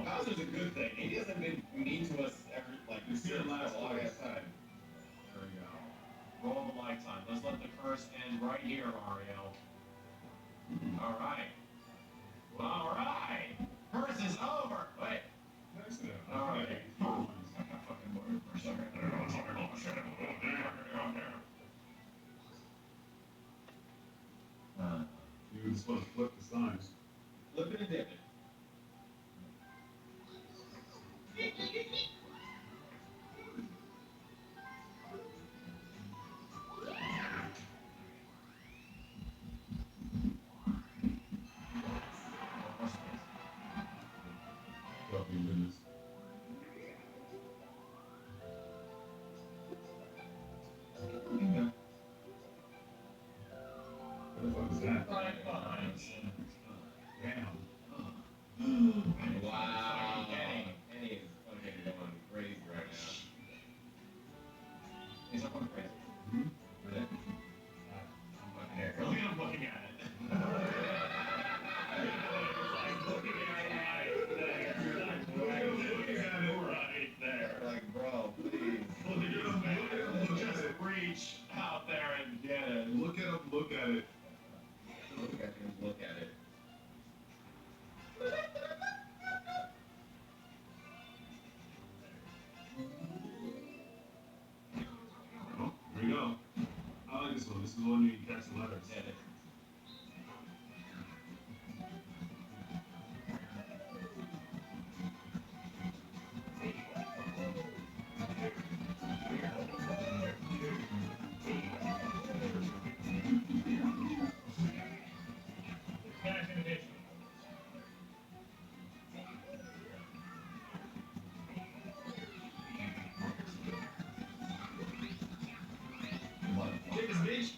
[SPEAKER 5] Bowser's a good thing. He hasn't been mean to us ever, like,
[SPEAKER 3] He's here last
[SPEAKER 5] a long
[SPEAKER 3] place.
[SPEAKER 5] ass time.
[SPEAKER 2] There we go. Roll the lifetime. Let's let the curse end right here, Mario. All right. All right. Curse is over. Wait. All right.
[SPEAKER 3] You were supposed to flip the signs.
[SPEAKER 5] Flip it and dip it.
[SPEAKER 3] Fucking goodness. What the fuck is that?
[SPEAKER 5] Right behind.
[SPEAKER 3] Damn.
[SPEAKER 5] Wow. Kenny is fucking going crazy right now. He's not going crazy.
[SPEAKER 3] Hmm?
[SPEAKER 5] Really? Fucking hair.
[SPEAKER 2] Look at him looking at it. Right there.
[SPEAKER 5] Like, bro, please.
[SPEAKER 3] Look at him,
[SPEAKER 2] Just reach out there and get it.
[SPEAKER 3] look at him, look at it.
[SPEAKER 5] Look at him, look at it.
[SPEAKER 3] Oh, here we go. I like this one. This is the one you can catch the letters.
[SPEAKER 5] Get it.
[SPEAKER 4] Cash invitation.
[SPEAKER 5] Get this bitch.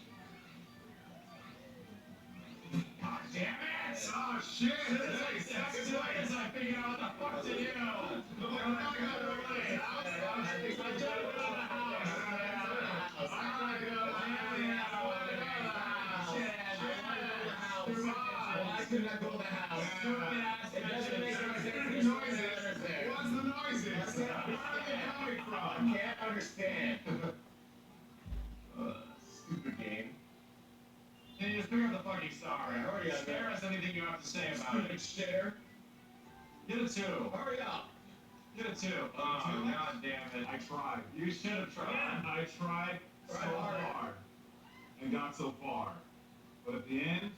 [SPEAKER 2] God damn it!
[SPEAKER 3] Oh shit!
[SPEAKER 2] This is like 6 seconds I figured out what the fuck to do. I'm not gonna relate. I jumped out of the house. I wanna go.
[SPEAKER 5] Why couldn't I go to the house? It doesn't make any sense. There's no letters there.
[SPEAKER 3] What's the noises? Where are they coming
[SPEAKER 5] I
[SPEAKER 3] from?
[SPEAKER 5] can't understand. Stupid game.
[SPEAKER 2] Can you just pick up the fucking star?
[SPEAKER 5] Hurry up,
[SPEAKER 2] Spare us anything you have to say about it.
[SPEAKER 5] Shitter.
[SPEAKER 2] Get a 2.
[SPEAKER 5] Hurry up.
[SPEAKER 2] Get a 2. Oh, god damn it.
[SPEAKER 3] I tried.
[SPEAKER 2] You should have tried.
[SPEAKER 3] I tried so hard and got so far. But at the end,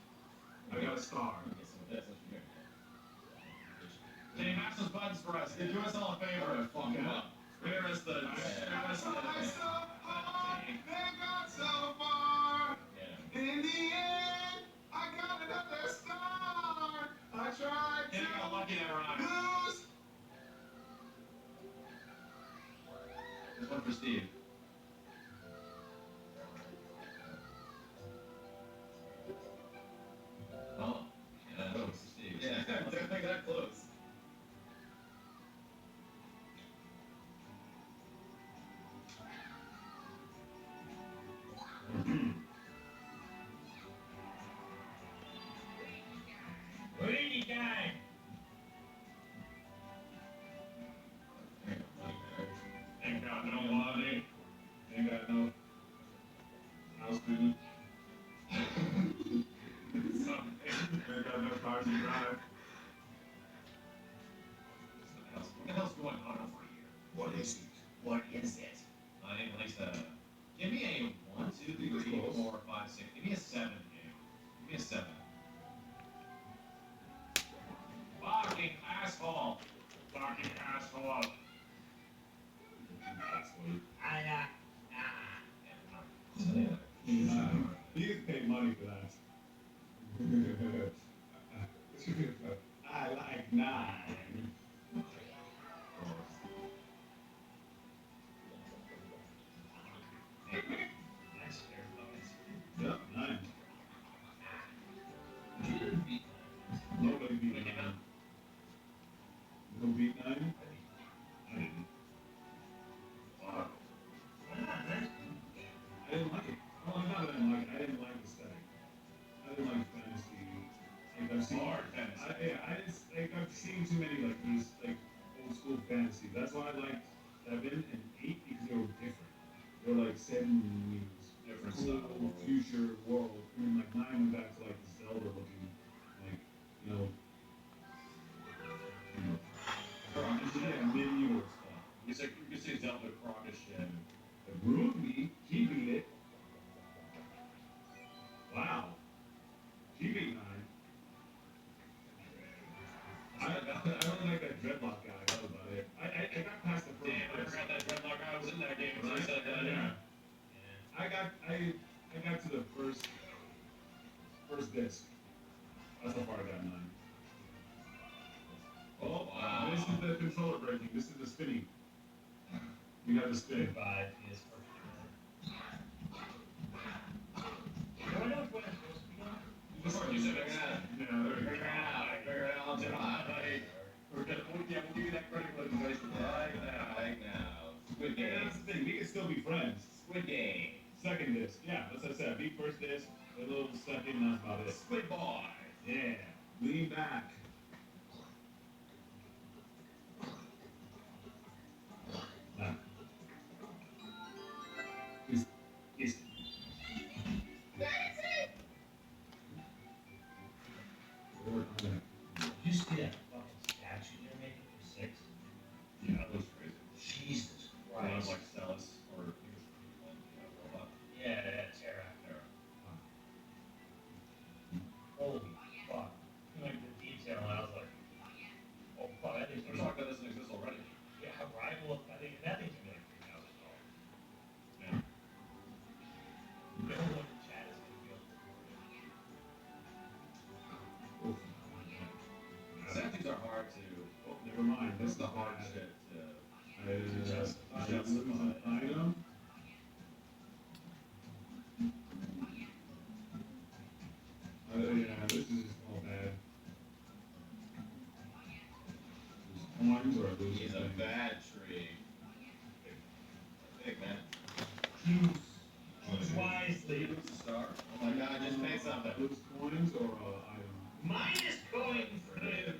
[SPEAKER 3] I got a star.
[SPEAKER 5] That's what you're
[SPEAKER 2] Can you match those buttons for us? Do us all a favor.
[SPEAKER 5] Fuck him up.
[SPEAKER 2] Where is the?
[SPEAKER 3] I saw myself hard, then got so far.
[SPEAKER 5] Yeah.
[SPEAKER 3] In the end, I got another star. I tried
[SPEAKER 2] Kenny got lucky that
[SPEAKER 3] to
[SPEAKER 2] round.
[SPEAKER 3] lose.
[SPEAKER 2] This one for Steve. Oh. Yeah, that was Steve.
[SPEAKER 5] Yeah, definitely got close.
[SPEAKER 4] Rainy time.
[SPEAKER 3] Ain't got no money. Ain't got no house cleaning. Ain't got no cars to drive.
[SPEAKER 2] What the hell's going on over here?
[SPEAKER 3] What is it?
[SPEAKER 4] What is it?
[SPEAKER 2] My name is give me a 1, 2, 3, 4, 5, 6. Give me a 7, dude. Give me a 7. Fucking asshole.
[SPEAKER 3] Fucking asshole. Asshole. He gets paid money for that. I like 9.
[SPEAKER 4] That's fair bonus.
[SPEAKER 3] Yep, 9. Nobody beat 9. You don't beat 9? I didn't. Fuck.
[SPEAKER 4] Why not, man?
[SPEAKER 3] I didn't like it. Well, not that I didn't like it. I didn't like the setting. I didn't like fantasy. Like I've seen.
[SPEAKER 2] Hard fantasy.
[SPEAKER 3] I've seen too many like these like old school fantasy. That's why I liked 7 and 8 because they were different. They were like set in these
[SPEAKER 2] Different
[SPEAKER 3] cool
[SPEAKER 2] style.
[SPEAKER 3] future world, and then like 9 went back to like Zelda looking, like yeah, medieval stuff.
[SPEAKER 2] You could say Zelda Crocus shit.
[SPEAKER 3] It ruined me. He beat it. Wow. She beat 9. I don't like that dreadlock guy. That was about it. I got past the first.
[SPEAKER 2] Damn, I forgot that Dreadlock guy was in that game until you said that.
[SPEAKER 3] Yeah. I got to the first disc. That's how far I got 9.
[SPEAKER 2] Oh, wow.
[SPEAKER 3] This is the controller breaking. This is the spinning. You got the spin.
[SPEAKER 4] Goodbye, PS4. Do I know which one I'm supposed to be on?
[SPEAKER 2] You said figure it out.
[SPEAKER 3] Yeah, there you
[SPEAKER 2] Figure it out. Figure it out. Tonight. We'll give you that critical information right now.
[SPEAKER 5] Right now.
[SPEAKER 3] go.
[SPEAKER 5] Squid
[SPEAKER 3] Yeah,
[SPEAKER 5] Game.
[SPEAKER 3] that's the thing. We can still be friends.
[SPEAKER 5] Squid Game.
[SPEAKER 3] Second disc. Yeah, that's what I said. Beat first disc. A little second. That's about it.
[SPEAKER 5] Squid Boy.
[SPEAKER 3] Yeah. Lean back. Nah. Is
[SPEAKER 4] Did you see that fucking statue they're making for 6?
[SPEAKER 2] Yeah, that looks crazy.
[SPEAKER 4] Jesus
[SPEAKER 2] One of
[SPEAKER 4] Christ.
[SPEAKER 2] like Stelis or robot.
[SPEAKER 4] Yeah, Terra. Holy fuck. Like the detail, and I was like, oh fuck, that thing's
[SPEAKER 2] We're
[SPEAKER 4] gonna
[SPEAKER 2] talking about this exists already.
[SPEAKER 4] yeah, rival. I think that thing's gonna be like $3,000.
[SPEAKER 2] Yeah.
[SPEAKER 4] No one in chat is gonna be able to afford it.
[SPEAKER 2] Statues are hard to.
[SPEAKER 3] Oh, never mind.
[SPEAKER 2] This
[SPEAKER 3] This
[SPEAKER 2] is the hard shit to.
[SPEAKER 3] I lose an item. Yeah, this is just all bad. Lose coins or I lose
[SPEAKER 5] He's a
[SPEAKER 3] thing.
[SPEAKER 5] bad tree. Big man.
[SPEAKER 4] Choose wisely.
[SPEAKER 2] Leave a star.
[SPEAKER 5] Oh my god, just pay something.
[SPEAKER 3] Lose coins or item.
[SPEAKER 4] Minus coins for you.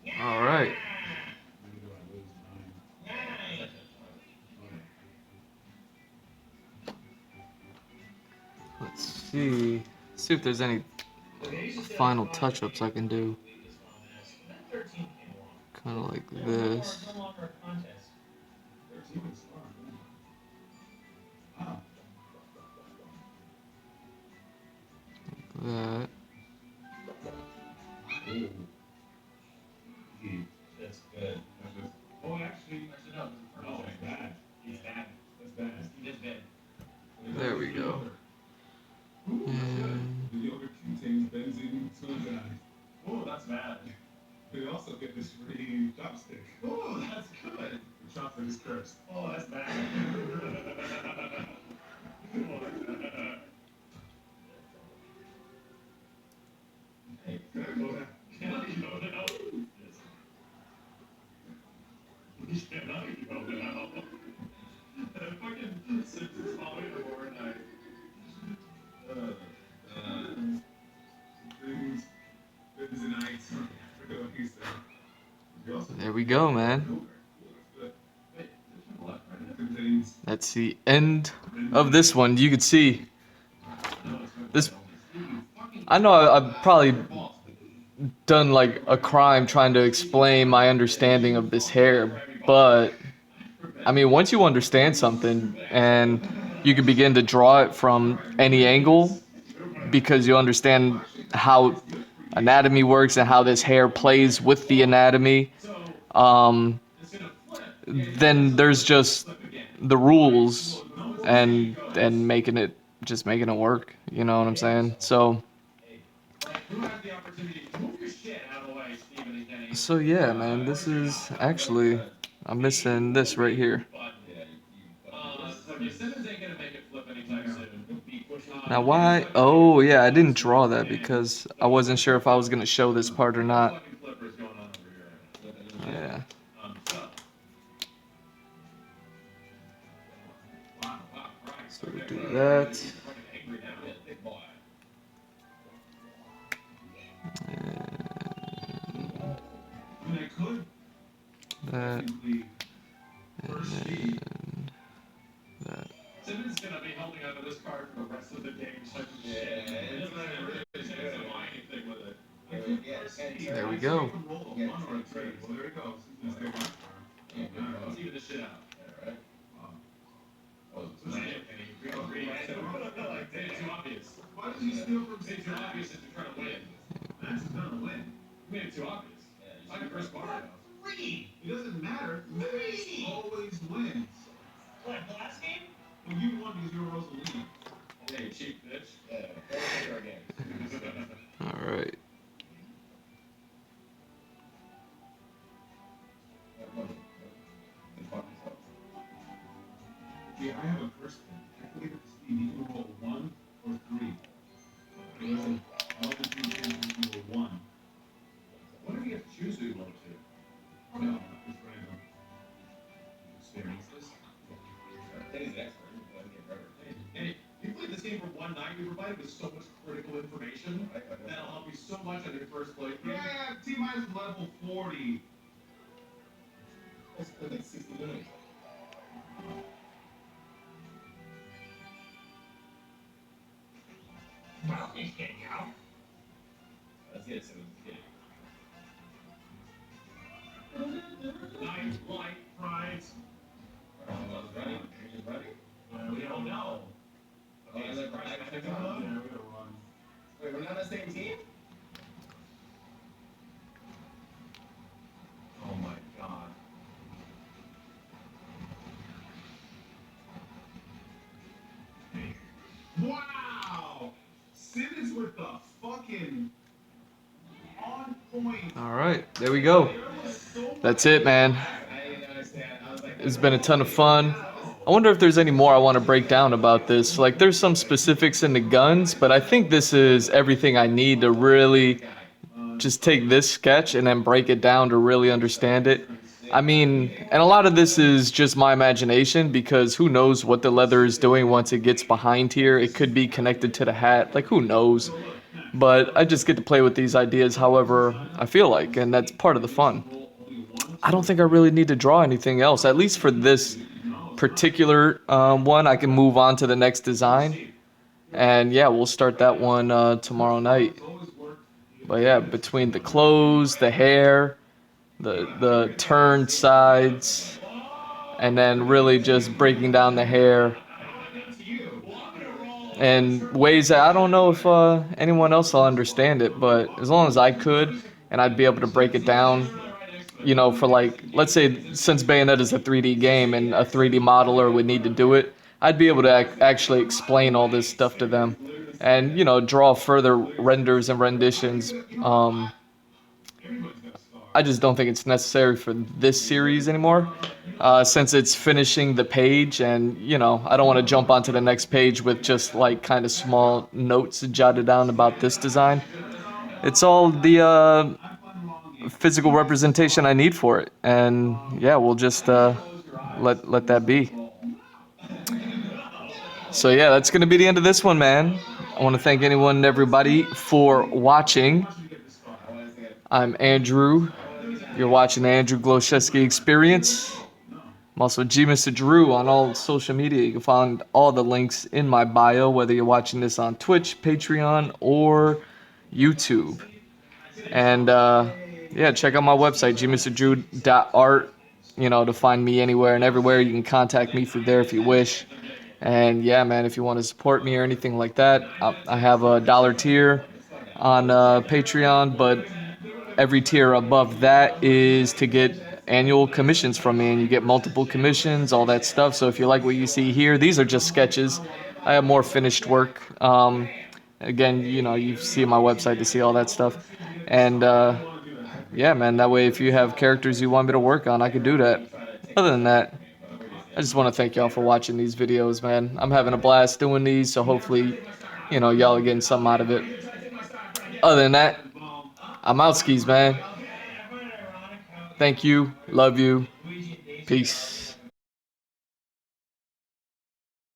[SPEAKER 5] Yeah.
[SPEAKER 1] All right.
[SPEAKER 3] Maybe do I lose 9?
[SPEAKER 4] Nice.
[SPEAKER 3] Okay.
[SPEAKER 1] Let's see. See if there's any final touch-ups I can do.
[SPEAKER 4] That 13 came along.
[SPEAKER 1] Kind of like
[SPEAKER 4] No
[SPEAKER 1] this.
[SPEAKER 4] more, no longer a contest.
[SPEAKER 3] 13 is far. Wow.
[SPEAKER 1] That.
[SPEAKER 3] Ooh. Gee.
[SPEAKER 4] That's good.
[SPEAKER 3] Oh, actually,
[SPEAKER 2] Actually, no,
[SPEAKER 3] also get this free chopstick.
[SPEAKER 5] Oh, that's good.
[SPEAKER 3] The chopstick is cursed.
[SPEAKER 5] Oh, that's bad. Hey,
[SPEAKER 3] Can I go down?
[SPEAKER 5] can I go now? Yes. Can I go now? Fucking Simpsons following the war night.
[SPEAKER 3] Things, Wednesday nights. Forget what he said. You also
[SPEAKER 1] There we go, man.
[SPEAKER 3] good. Contains
[SPEAKER 1] That's the end of this one. You could see this. I know I've probably done like a crime trying to explain my understanding of this hair, but I mean, once you understand something and you can begin to draw it from any angle because you understand how anatomy works and how this hair plays with the anatomy, then there's just the rules and making it work. You know what I'm saying? So
[SPEAKER 5] Who has the opportunity to move your shit out of the way, Stephen and Kenny?
[SPEAKER 1] so yeah, man. This is actually I'm missing this right here.
[SPEAKER 5] So your Simmons ain't gonna make it flip anytime soon.
[SPEAKER 1] Now why? Oh yeah, I didn't draw that because I wasn't sure if I was gonna show this part or not.
[SPEAKER 5] Fucking flippers going on over here.
[SPEAKER 1] Yeah. So we do that.
[SPEAKER 3] And I could
[SPEAKER 1] That.
[SPEAKER 3] simply first sheet.
[SPEAKER 1] And that.
[SPEAKER 5] Simmons gonna be holding onto this card for the rest of the game. Such a shit. It doesn't have really a chance to buy anything with it.
[SPEAKER 1] There we go.
[SPEAKER 3] You can roll a 1 or a 3. Well, there you go. Since they went for it.
[SPEAKER 5] Let's even this shit out.
[SPEAKER 3] Wow.
[SPEAKER 5] It's too obvious.
[SPEAKER 3] Why did you steal from
[SPEAKER 5] It's too obvious that you're trying to win.
[SPEAKER 3] Max is gonna win.
[SPEAKER 5] You made it too obvious. It's like a first bar.
[SPEAKER 3] It doesn't matter. Max always wins.
[SPEAKER 4] What, the last game?
[SPEAKER 3] Well, you won because you were Rosalina.
[SPEAKER 5] Hey, cheap bitch.
[SPEAKER 1] All right.
[SPEAKER 3] Yeah, I have a first thing. I can give it to Steve. You can roll 1 or 3. Listen, all the 3 things you can roll 1.
[SPEAKER 5] What if you have to choose who you want to?
[SPEAKER 3] No, it's random. Experiences.
[SPEAKER 5] Kenny's an expert. Kenny, you played this game for one night. You provided with so much critical information that'll help you so much on your first playthrough.
[SPEAKER 3] Yeah, T-minus level 40.
[SPEAKER 5] That's like 60 minutes.
[SPEAKER 4] Well, he's getting out.
[SPEAKER 5] Let's get it, Simmons. Night, light, fries. We don't know. Okay, is it fries back
[SPEAKER 3] Yeah,
[SPEAKER 5] on?
[SPEAKER 3] we gotta run.
[SPEAKER 5] Wait, we're not on the same team? Oh my god.
[SPEAKER 3] Wow! Simmons with the fucking on point.
[SPEAKER 1] All right. There we go. That's it, man.
[SPEAKER 5] I didn't understand. I was like,
[SPEAKER 1] It's been a ton of fun. I wonder if there's any more I want to break down about this. Like, there's some specifics in the guns, but I think this is everything I need to really just take this sketch and then break it down to really understand it. I mean, and a lot of this is just my imagination because who knows what the leather is doing once it gets behind here. It could be connected to the hat. Like, who knows? But I just get to play with these ideas however I feel like, and that's part of the fun. I don't think I really need to draw anything else, at least for this particular one. I can move on to the next design. And yeah, we'll start that one tomorrow night. But yeah, between the clothes, the hair, the turned sides, and then really just breaking down the hair in ways that I don't know if anyone else will understand it, but as long as I could and I'd be able to break it down, you know, for like, let's say since Bayonetta is a 3D game and a 3D modeler would need to do it, I'd be able to actually explain all this stuff to them and, you know, draw further renders and renditions.
[SPEAKER 3] Everybody's got a star.
[SPEAKER 1] I just don't think it's necessary for this series anymore, since it's finishing the page, and you know, I don't want to jump onto the next page with just like kind of small notes jotted down about this design. It's all the physical representation I need for it, and yeah, we'll just let that be. So yeah, that's gonna be the end of this one, man. I want to thank anyone and everybody for watching. I'm Andrew. You're watching the Andrew Glowczewski Experience. I'm also G Mr. Drew on all social media. You can find all the links in my bio, whether you're watching this on Twitch, Patreon, or YouTube. And yeah, check out my website, gmrdrew.art, you know, to find me anywhere and everywhere. You can contact me through there if you wish. And yeah, man, if you want to support me or anything like that, I have a dollar tier on Patreon, but every tier above that is to get annual commissions from me, and you get multiple commissions, all that stuff. So if you like what you see here, these are just sketches. I have more finished work. Again, you know, you see my website to see all that stuff. And yeah, man, that way if you have characters you want me to work on, I could do that. Other than that, I just want to thank y'all for watching these videos, man. I'm having a blast doing these, so hopefully, you know, y'all are getting something out of it. Other than that, I'm out skis, man. Thank you. Love you. Peace.